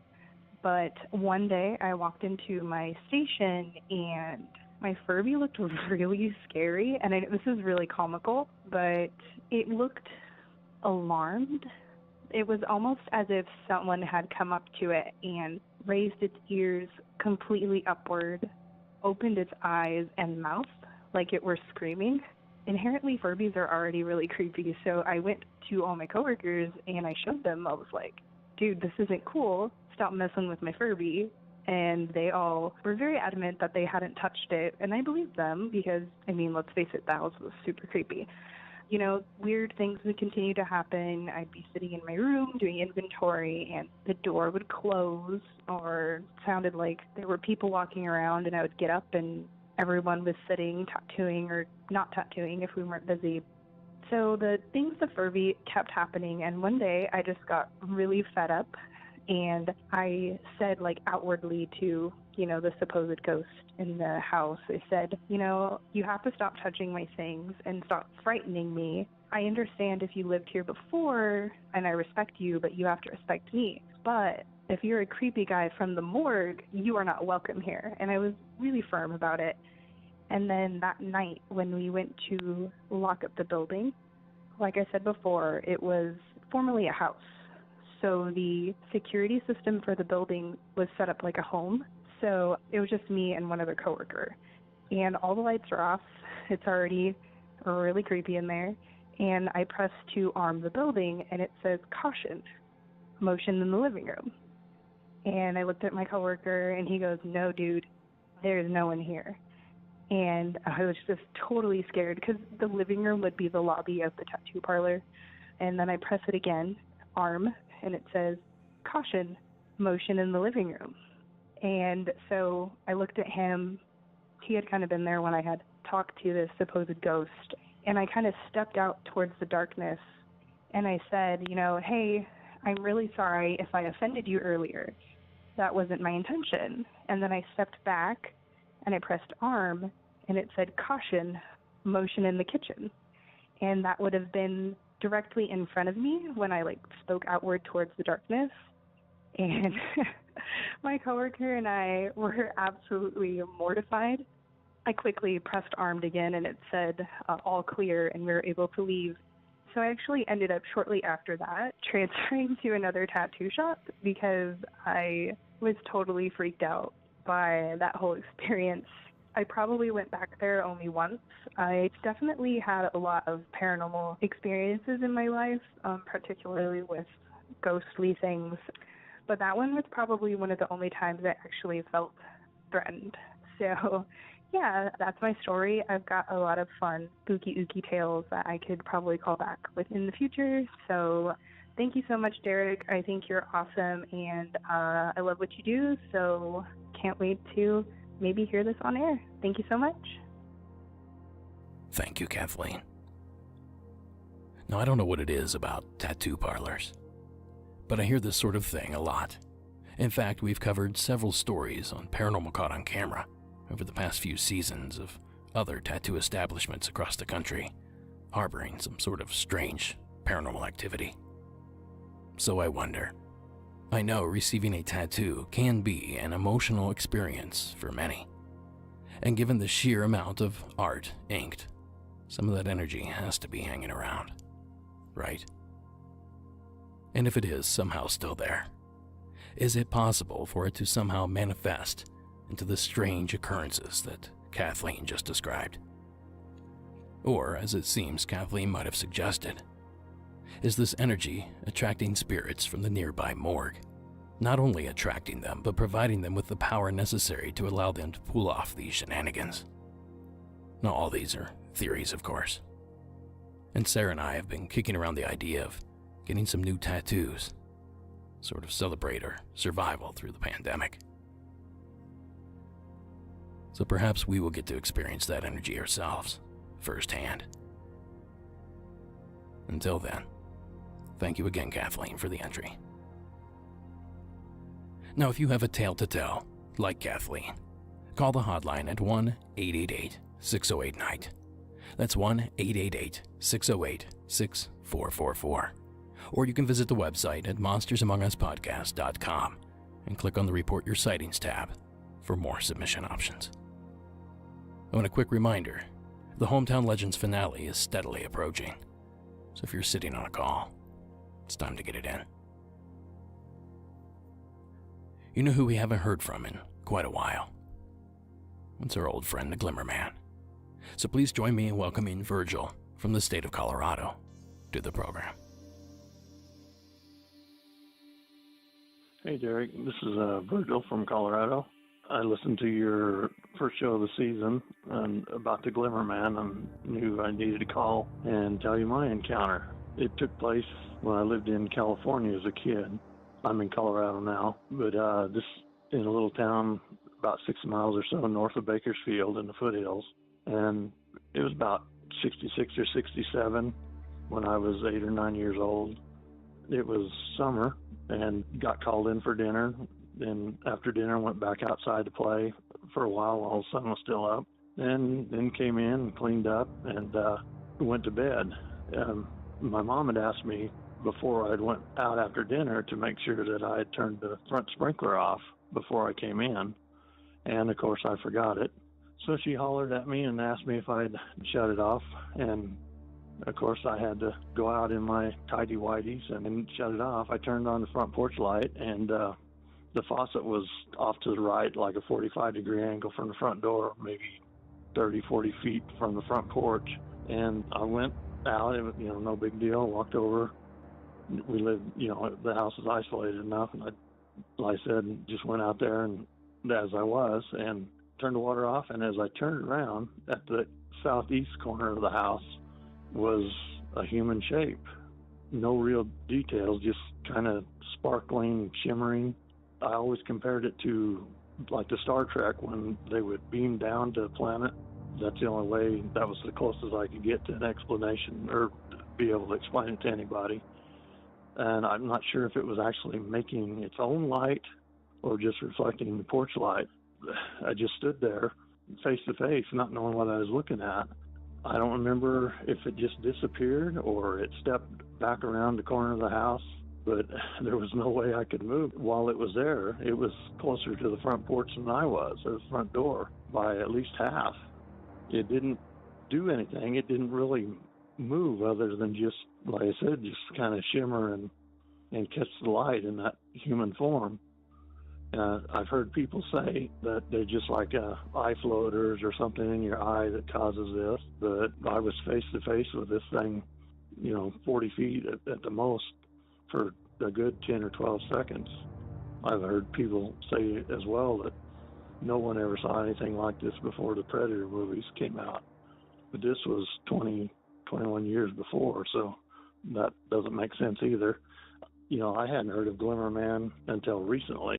But one day I walked into my station and my Furby looked really scary. And this is really comical, but it looked alarmed. It was almost as if someone had come up to it and raised its ears completely upward, opened its eyes and mouth like it were screaming. Inherently, Furbies are already really creepy, so I went to all my coworkers and I showed them. I was like, dude, this isn't cool. Stop messing with my Furby. And they all were very adamant that they hadn't touched it, and I believed them because, let's face it, that was super creepy. Weird things would continue to happen. I'd be sitting in my room doing inventory, and the door would close, or it sounded like there were people walking around, and I would get up and everyone was sitting, tattooing or not tattooing if we weren't busy. So the things the Furby kept happening, and one day I just got really fed up, and I said, outwardly to, the supposed ghost in the house, I said, you have to stop touching my things and stop frightening me. I understand if you lived here before, and I respect you, but you have to respect me. But if you're a creepy guy from the morgue, you are not welcome here. And I was really firm about it. And then that night when we went to lock up the building, like I said before, it was formerly a house. So the security system for the building was set up like a home. So it was just me and one other coworker. And all the lights are off. It's already really creepy in there. And I press to arm the building, and it says, caution, motion in the living room. And I looked at my coworker, and he goes, no, dude, there's no one here. And I was just totally scared because the living room would be the lobby of the tattoo parlor. And then I press it again, arm, and it says, caution, motion in the living room. And so I looked at him. He had kind of been there when I had talked to this supposed ghost. And I kind of stepped out towards the darkness, and I said, hey, I'm really sorry if I offended you earlier. That wasn't my intention. And then I stepped back, and I pressed arm, and it said, caution, motion in the kitchen. And that would have been directly in front of me when I spoke outward towards the darkness. And my coworker and I were absolutely mortified. I quickly pressed armed again, and it said all clear, and we were able to leave. So I actually ended up shortly after that transferring to another tattoo shop because I was totally freaked out by that whole experience. I probably went back there only once. I definitely had a lot of paranormal experiences in my life, particularly with ghostly things. But that one was probably one of the only times I actually felt threatened. So, yeah, that's my story. I've got a lot of fun, spooky, ooky tales that I could probably call back with in the future. So thank you so much, Derek. I think you're awesome, and I love what you do. So can't wait to maybe hear this on air. Thank you so much. Thank you, Kathleen. Now, I don't know what it is about tattoo parlors, but I hear this sort of thing a lot. In fact, we've covered several stories on Paranormal Caught on Camera over the past few seasons of other tattoo establishments across the country harboring some sort of strange paranormal activity. So I wonder. I know receiving a tattoo can be an emotional experience for many. And given the sheer amount of art inked, some of that energy has to be hanging around, right? And if it is somehow still there, is it possible for it to somehow manifest into the strange occurrences that Kathleen just described? Or, as it seems Kathleen might have suggested, is this energy attracting spirits from the nearby morgue? Not only attracting them, but providing them with the power necessary to allow them to pull off these shenanigans. Now, all these are theories, of course. And Sarah and I have been kicking around the idea of getting some new tattoos, sort of celebrate our survival through the pandemic. So perhaps we will get to experience that energy ourselves, firsthand. Until then, thank you again, Kathleen, for the entry. Now, if you have a tale to tell, like Kathleen, call the hotline at 1-888-608-NIGHT. That's 1-888-608-6444. Or you can visit the website at monstersamonguspodcast.com and click on the Report Your Sightings tab for more submission options. Oh, and a quick reminder, the Hometown Legends finale is steadily approaching, so if you're sitting on a call, it's time to get it in. You know who we haven't heard from in quite a while? It's our old friend, the Glimmerman. So please join me in welcoming Virgil from the state of Colorado to the program. Hey, Derek. This is Virgil from Colorado. I listened to your first show of the season about the Glimmerman and knew I needed to call and tell you my encounter. It took place when I lived in California as a kid. I'm in Colorado now, but this in a little town about 6 miles or so north of Bakersfield in the foothills. And it was about 66 or 67 when I was 8 or 9 years old. It was summer and got called in for dinner. Then after dinner, went back outside to play for a while the sun was still up. And then came in and cleaned up and went to bed. My mom had asked me before I went out after dinner to make sure that I had turned the front sprinkler off before I came in. And of course I forgot it. So she hollered at me and asked me if I'd shut it off. And of course I had to go out in my tidy whities and shut it off. I turned on the front porch light and the faucet was off to the right, like a 45-degree angle from the front door, maybe 30, 40 feet from the front porch. And I went out, it was, no big deal, walked over. We lived, the house was isolated enough. And I, like I said, just went out there and as I was and turned the water off. And as I turned around at the southeast corner of the house was a human shape. No real details, just kind of sparkling, shimmering. I always compared it to like the Star Trek when they would beam down to a planet. That's the only way, that was the closest I could get to an explanation or be able to explain it to anybody. And I'm not sure if it was actually making its own light or just reflecting the porch light. I just stood there face to face, not knowing what I was looking at. I don't remember if it just disappeared or it stepped back around the corner of the house, but there was no way I could move. While it was there, it was closer to the front porch than I was, or the front door, by at least half. It didn't do anything. It didn't really move other than just, like I said, just kind of shimmer and catch the light in that human form. I've heard people say that they're just like eye floaters or something in your eye that causes this, but I was face to face with this thing, 40 feet at the most for a good 10 or 12 seconds. I've heard people say as well that no one ever saw anything like this before the Predator movies came out. But this was 21 years before, so that doesn't make sense either. I hadn't heard of Glimmerman until recently.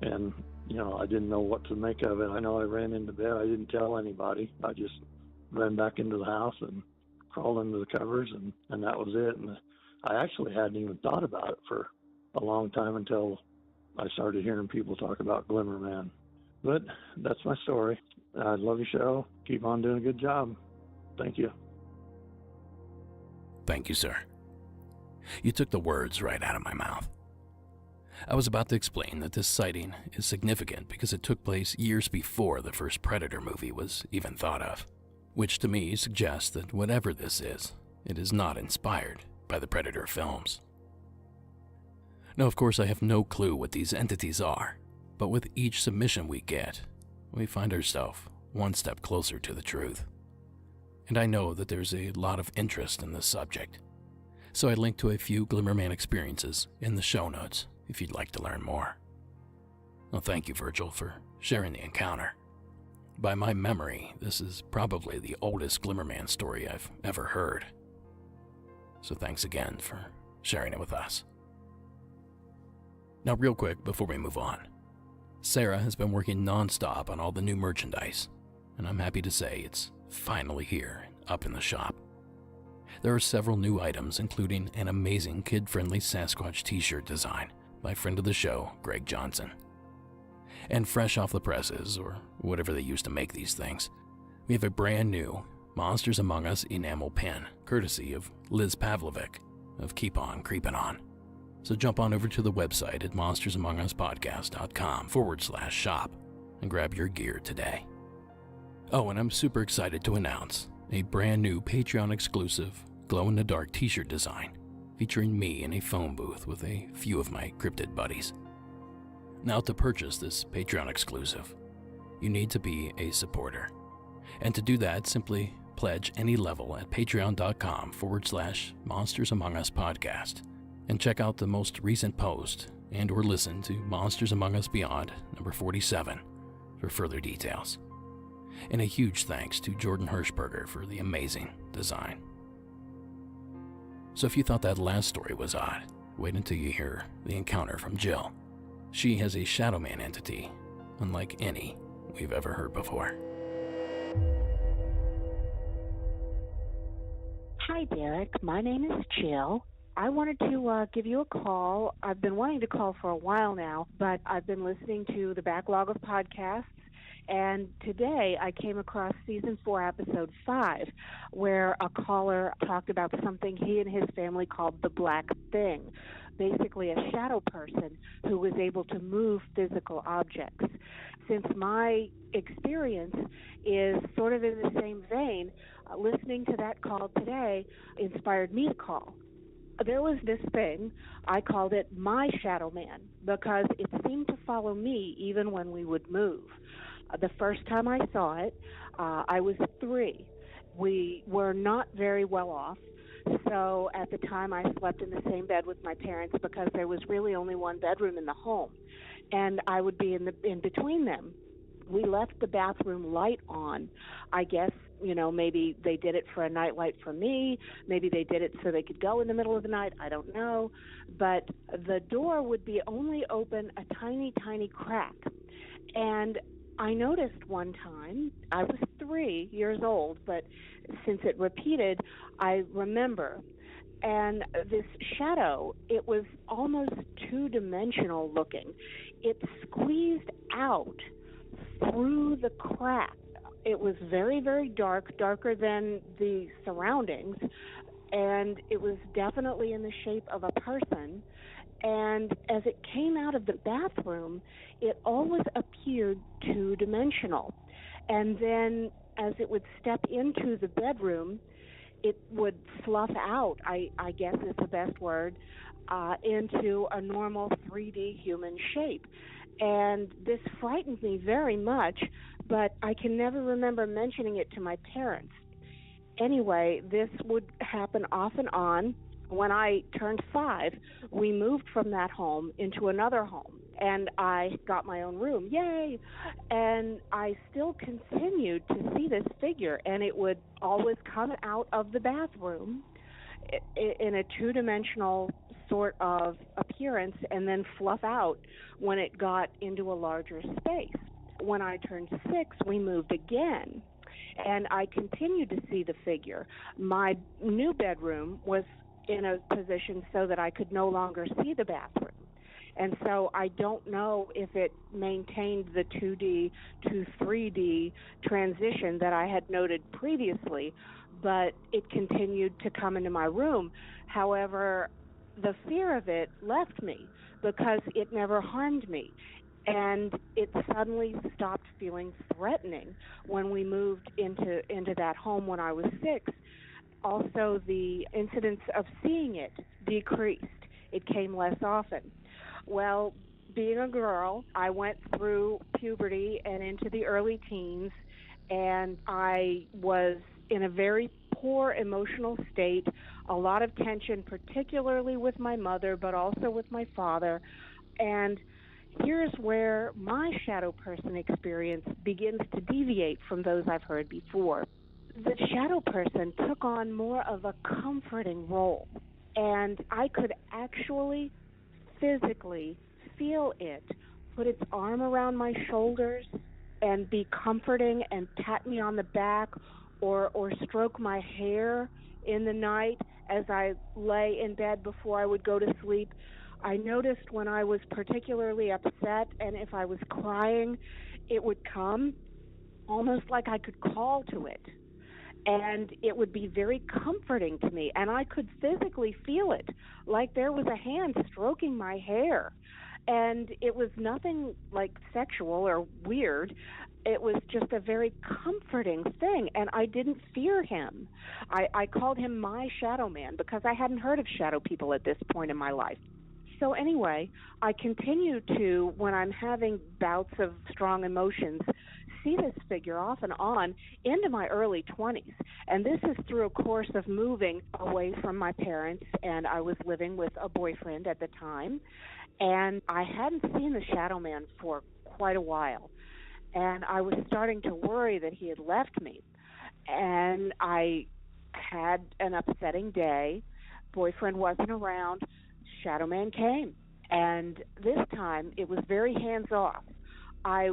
And, I didn't know what to make of it. I know I ran into bed. I didn't tell anybody. I just ran back into the house and crawled under the covers, and that was it. And I actually hadn't even thought about it for a long time until I started hearing people talk about Glimmerman. But that's my story. I love your show. Keep on doing a good job. Thank you. Thank you, sir. You took the words right out of my mouth. I was about to explain that this sighting is significant because it took place years before the first Predator movie was even thought of, which to me suggests that whatever this is, it is not inspired by the Predator films. Now, of course, I have no clue what these entities are, but with each submission we get, we find ourselves one step closer to the truth. And I know that there's a lot of interest in this subject, so I linked to a few Glimmerman experiences in the show notes if you'd like to learn more. Well, thank you, Virgil, for sharing the encounter. By my memory, this is probably the oldest Glimmerman story I've ever heard. So thanks again for sharing it with us. Now, real quick before we move on, Sarah has been working non-stop on all the new merchandise, and I'm happy to say it's finally here, up in the shop. There are several new items, including an amazing kid-friendly Sasquatch t-shirt design by friend of the show, Greg Johnson. And fresh off the presses, or whatever they use to make these things, we have a brand new Monsters Among Us enamel pin, courtesy of Liz Pavlovic of Keep On Creepin' On. So jump on over to the website at monstersamonguspodcast.com/shop and grab your gear today. Oh, and I'm super excited to announce a brand new Patreon exclusive glow-in-the-dark t-shirt design featuring me in a phone booth with a few of my cryptid buddies. Now, to purchase this Patreon exclusive, you need to be a supporter. And to do that, simply pledge any level at patreon.com/monstersamonguspodcast and check out the most recent post and or listen to Monsters Among Us Beyond number 47 for further details. And a huge thanks to Jordan Hirschberger for the amazing design. So if you thought that last story was odd, wait until you hear the encounter from Jill. She has a Shadowman entity, unlike any we've ever heard before. Hi, Derek. My name is Jill. I wanted to give you a call. I've been wanting to call for a while now, but I've been listening to the backlog of podcasts, and today I came across Season 4, Episode 5, where a caller talked about something he and his family called the Black Thing, basically a shadow person who was able to move physical objects. Since my experience is sort of in the same vein, listening to that call today inspired me to call. There was this thing, I called it my Shadowman, because it seemed to follow me even when we would move. The first time I saw it, I was 3. We were not very well off, so at the time I slept in the same bed with my parents because there was really only one bedroom in the home, and I would be in between them. We left the bathroom light on. I guess, maybe they did it for a nightlight for me. Maybe they did it so they could go in the middle of the night. I don't know. But the door would be only open a tiny, tiny crack. And I noticed one time, I was 3 years old, but since it repeated, I remember. And this shadow, it was almost two-dimensional looking. It squeezed out through the crack. It was very, very dark, darker than the surroundings, and it was definitely in the shape of a person. And as it came out of the bathroom, it always appeared two-dimensional. And then as it would step into the bedroom, it would fluff out, I guess is the best word, into a normal 3D human shape. And this frightened me very much, but I can never remember mentioning it to my parents. Anyway, this would happen off and on. When I turned 5, we moved from that home into another home, and I got my own room. Yay! And I still continued to see this figure, and it would always come out of the bathroom in a two-dimensional sort of appearance and then fluff out when it got into a larger space. When I turned 6, we moved again, and I continued to see the figure. My new bedroom was in a position so that I could no longer see the bathroom. And so I don't know if it maintained the 2D to 3D transition that I had noted previously, but it continued to come into my room. However, the fear of it left me because it never harmed me. And it suddenly stopped feeling threatening when we moved into that home when I was 6. Also, the incidence of seeing it decreased. It came less often. Well, being a girl, I went through puberty and into the early teens, and I was in a very poor emotional state, a lot of tension, particularly with my mother, but also with my father. And here's where my shadow person experience begins to deviate from those I've heard before. The shadow person took on more of a comforting role, and I could actually physically feel it put its arm around my shoulders and be comforting and pat me on the back or stroke my hair in the night as I lay in bed before I would go to sleep. I noticed when I was particularly upset and if I was crying, it would come almost like I could call to it. And it would be very comforting to me, and I could physically feel it, like there was a hand stroking my hair. And it was nothing like sexual or weird. It was just a very comforting thing, and I didn't fear him. I called him my Shadowman because I hadn't heard of shadow people at this point in my life. So anyway, I continue to, when I'm having bouts of strong emotions, see this figure off and on into my early 20s. And this is through a course of moving away from my parents, and I was living with a boyfriend at the time. And I hadn't seen the Shadow Man for quite a while. And I was starting to worry that he had left me. And I had an upsetting day. Boyfriend wasn't around. Shadow Man came. And this time, it was very hands-off. I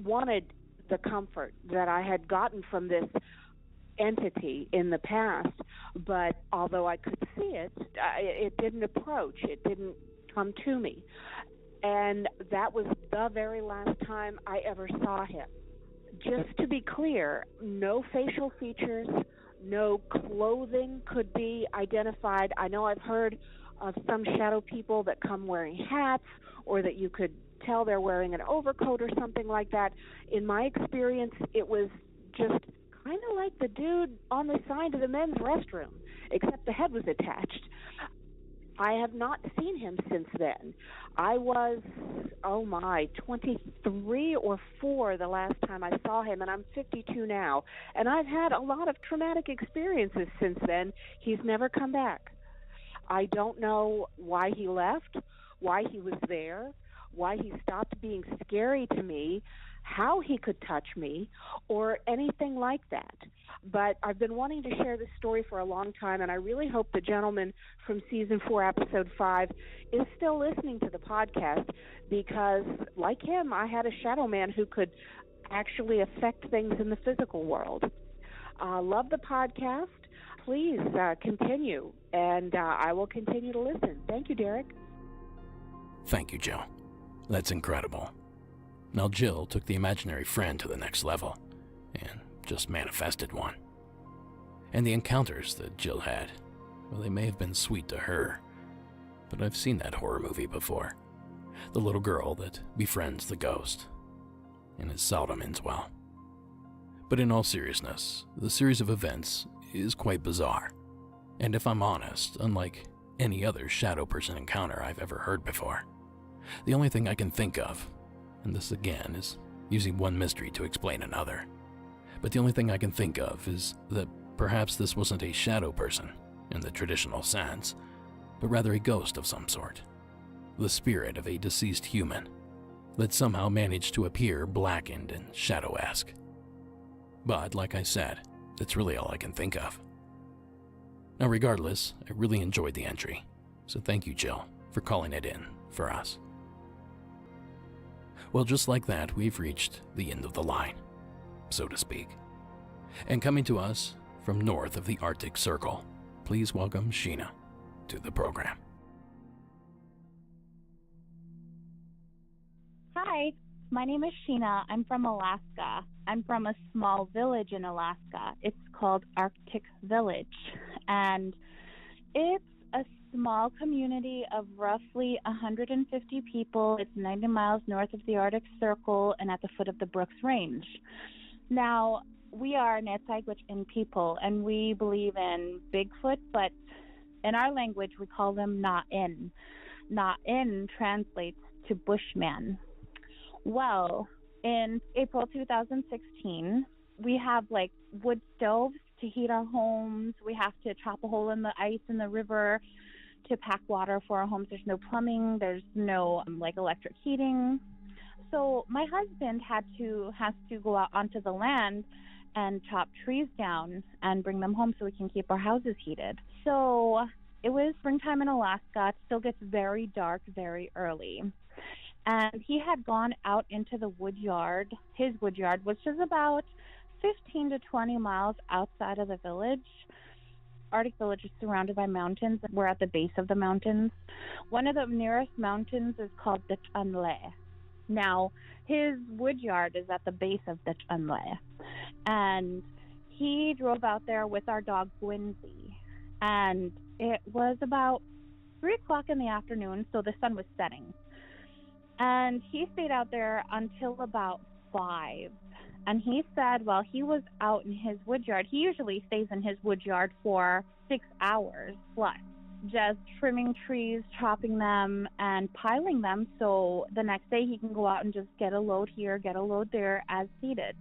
wanted the comfort that I had gotten from this entity in the past, but although I could see it, it didn't approach. It didn't come to me. And that was the very last time I ever saw him. Just to be clear, no facial features, no clothing could be identified. I know I've heard of some shadow people that come wearing hats, or that you could tell they're wearing an overcoat or something like that. In my experience, it was just kind of like the dude on the side of the men's restroom, except the head was attached. I have not seen him since then. I was, 23 or 4 the last time I saw him, and I'm 52 now. And I've had a lot of traumatic experiences since then. He's never come back. I don't know why he left, why he was there, why he stopped being scary to me, how he could touch me, or anything like that. But I've been wanting to share this story for a long time, and I really hope the gentleman from Season 4, Episode 5 is still listening to the podcast, because, like him, I had a shadow man who could actually affect things in the physical world. Love the podcast. Please continue, and I will continue to listen. Thank you, Derek. Thank you, Jill. That's incredible. Now Jill took the imaginary friend to the next level, and just manifested one. And the encounters that Jill had, well, they may have been sweet to her, but I've seen that horror movie before. The little girl that befriends the ghost, and it seldom ends well. But in all seriousness, the series of events is quite bizarre. And if I'm honest, unlike any other shadow person encounter I've ever heard before, the only thing I can think of, and this again is using one mystery to explain another, but the only thing I can think of is that perhaps this wasn't a shadow person in the traditional sense, but rather a ghost of some sort, the spirit of a deceased human that somehow managed to appear blackened and shadow-esque. But like I said, that's really all I can think of. Now regardless, I really enjoyed the entry, So thank you, Jill, for calling it in for us. Well, just like that, we've reached the end of the line, so to speak. And coming to us from north of the Arctic Circle, please welcome Sheena to the program. Hi, my name is Sheena. I'm from Alaska. I'm from a small village in Alaska. It's called Arctic Village. And it's a small community of roughly 150 people. It's 90 miles north of the Arctic Circle and at the foot of the Brooks Range. Now, we are Sasquatch people, and we believe in Bigfoot, but in our language, we call them Na-in. Na-in translates to Bushman. Well, in April 2016, we have like wood stoves to heat our homes. We have to chop a hole in the ice in the river to pack water for our homes. There's no plumbing. There's no electric heating. So my husband has to go out onto the land and chop trees down and bring them home so we can keep our houses heated. So it was springtime in Alaska. It still gets very dark very early. And he had gone out into the woodyard, his woodyard, which is about 15 to 20 miles outside of the village. Arctic Village is surrounded by mountains. We're at the base of the mountains. One of the nearest mountains is called the Chunle. Now, his woodyard is at the base of the Chunle. And he drove out there with our dog, Gwynzy. And it was about 3 o'clock in the afternoon, so the sun was setting. And he stayed out there until about 5. And he said while he was out in his woodyard, he usually stays in his woodyard for 6 hours plus, just trimming trees, chopping them, and piling them so the next day he can go out and just get a load here, get a load there as needed.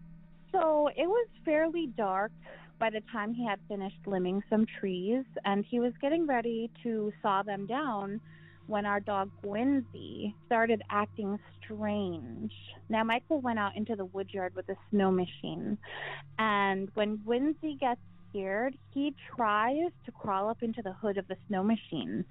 So it was fairly dark by the time he had finished limbing some trees, and he was getting ready to saw them down when our dog Gwynzy started acting strange. Now, Michael went out into the woodyard with a snow machine, and when Gwynzy gets scared, he tries to crawl up into the hood of the snow machine,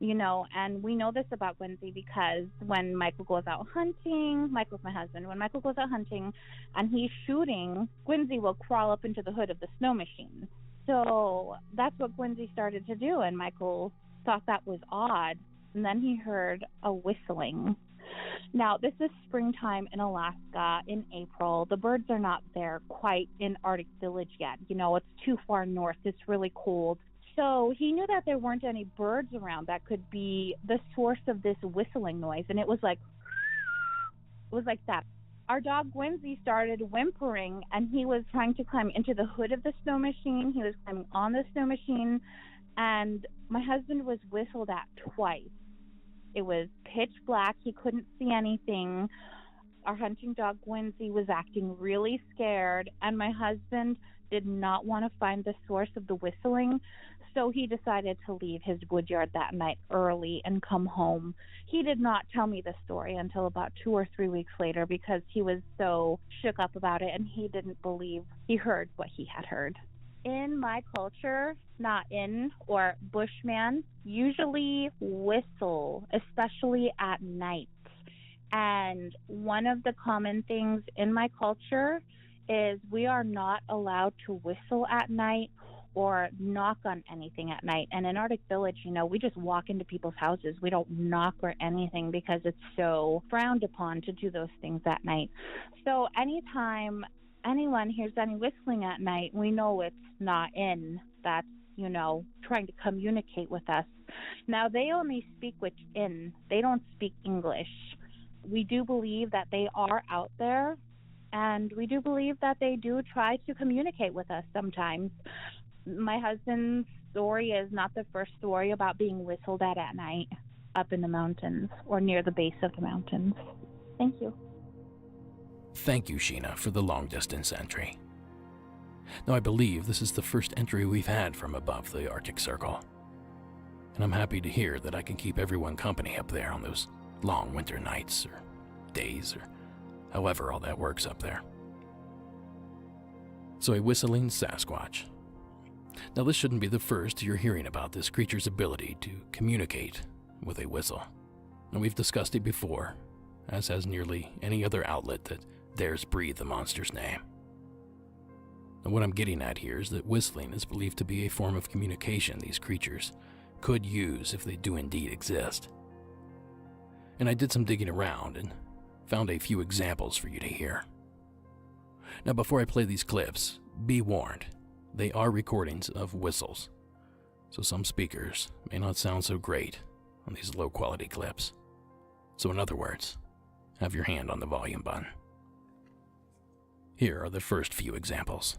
and we know this about Gwynzy because when Michael goes out hunting, Michael's my husband, when Michael goes out hunting and he's shooting, Gwynzy will crawl up into the hood of the snow machine. So that's what Gwynzy started to do, and Michael thought that was odd. And then he heard a whistling. Now, this is springtime in Alaska in April. The birds are not there quite in Arctic Village yet. It's too far north. It's really cold. So he knew that there weren't any birds around that could be the source of this whistling noise. And it was like that. Our dog Gwynzy started whimpering, and he was trying to climb into the hood of the snow machine. He was climbing on the snow machine, and my husband was whistled at twice. It was pitch black. He couldn't see anything. Our hunting dog, Gwynzy, was acting really scared, and my husband did not want to find the source of the whistling, so he decided to leave his woodyard that night early and come home. He did not tell me the story until about 2 or 3 weeks later because he was so shook up about it, and he didn't believe he heard what he had heard. In my culture, Na-in or Bushman usually whistle, especially at night. And one of the common things in my culture is we are not allowed to whistle at night or knock on anything at night. And in Arctic Village, we just walk into people's houses. We don't knock or anything because it's so frowned upon to do those things at night. So anytime anyone hears any whistling at night, we know it's Na-in that's, trying to communicate with us. Now, they only speak Wichin. They don't speak English. We do believe that they are out there, and we do believe that they do try to communicate with us sometimes. My husband's story is not the first story about being whistled at night up in the mountains or near the base of the mountains. Thank you. Thank you, Sheena, for the long-distance entry. Now, I believe this is the first entry we've had from above the Arctic Circle. And I'm happy to hear that I can keep everyone company up there on those long winter nights or days or however all that works up there. So a whistling Sasquatch. Now, this shouldn't be the first you're hearing about this creature's ability to communicate with a whistle. And we've discussed it before, as has nearly any other outlet that dares breathe the monster's name. And what I'm getting at here is that whistling is believed to be a form of communication these creatures could use if they do indeed exist. And I did some digging around and found a few examples for you to hear. Now, before I play these clips, be warned, they are recordings of whistles, so some speakers may not sound so great on these low-quality clips. So in other words, have your hand on the volume button. Here are the first few examples.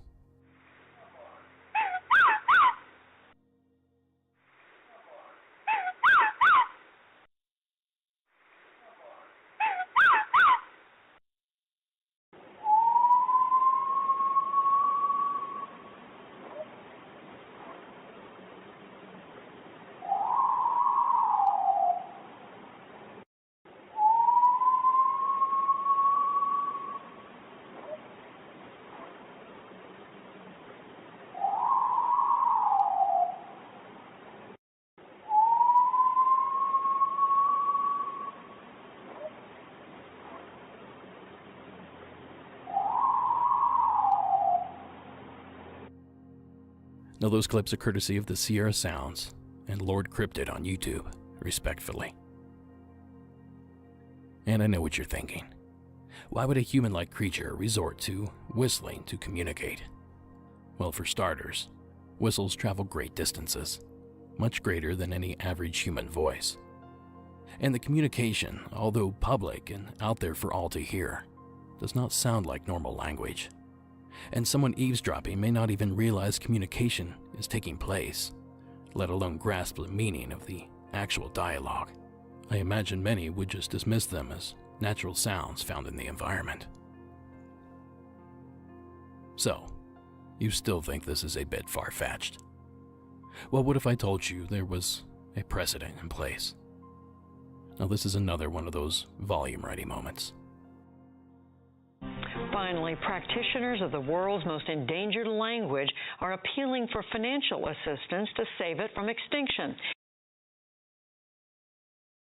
Now, those clips are courtesy of the Sierra Sounds and Lord Cryptid on YouTube, respectfully. And I know what you're thinking. Why would a human-like creature resort to whistling to communicate? Well, for starters, whistles travel great distances, much greater than any average human voice. And the communication, although public and out there for all to hear, does not sound like normal language. And someone eavesdropping may not even realize communication is taking place, let alone grasp the meaning of the actual dialogue. I imagine many would just dismiss them as natural sounds found in the environment. So, you still think this is a bit far-fetched? Well, what if I told you there was a precedent in place? Now, this is another one of those volume-ready moments. Finally, practitioners of the world's most endangered language are appealing for financial assistance to save it from extinction.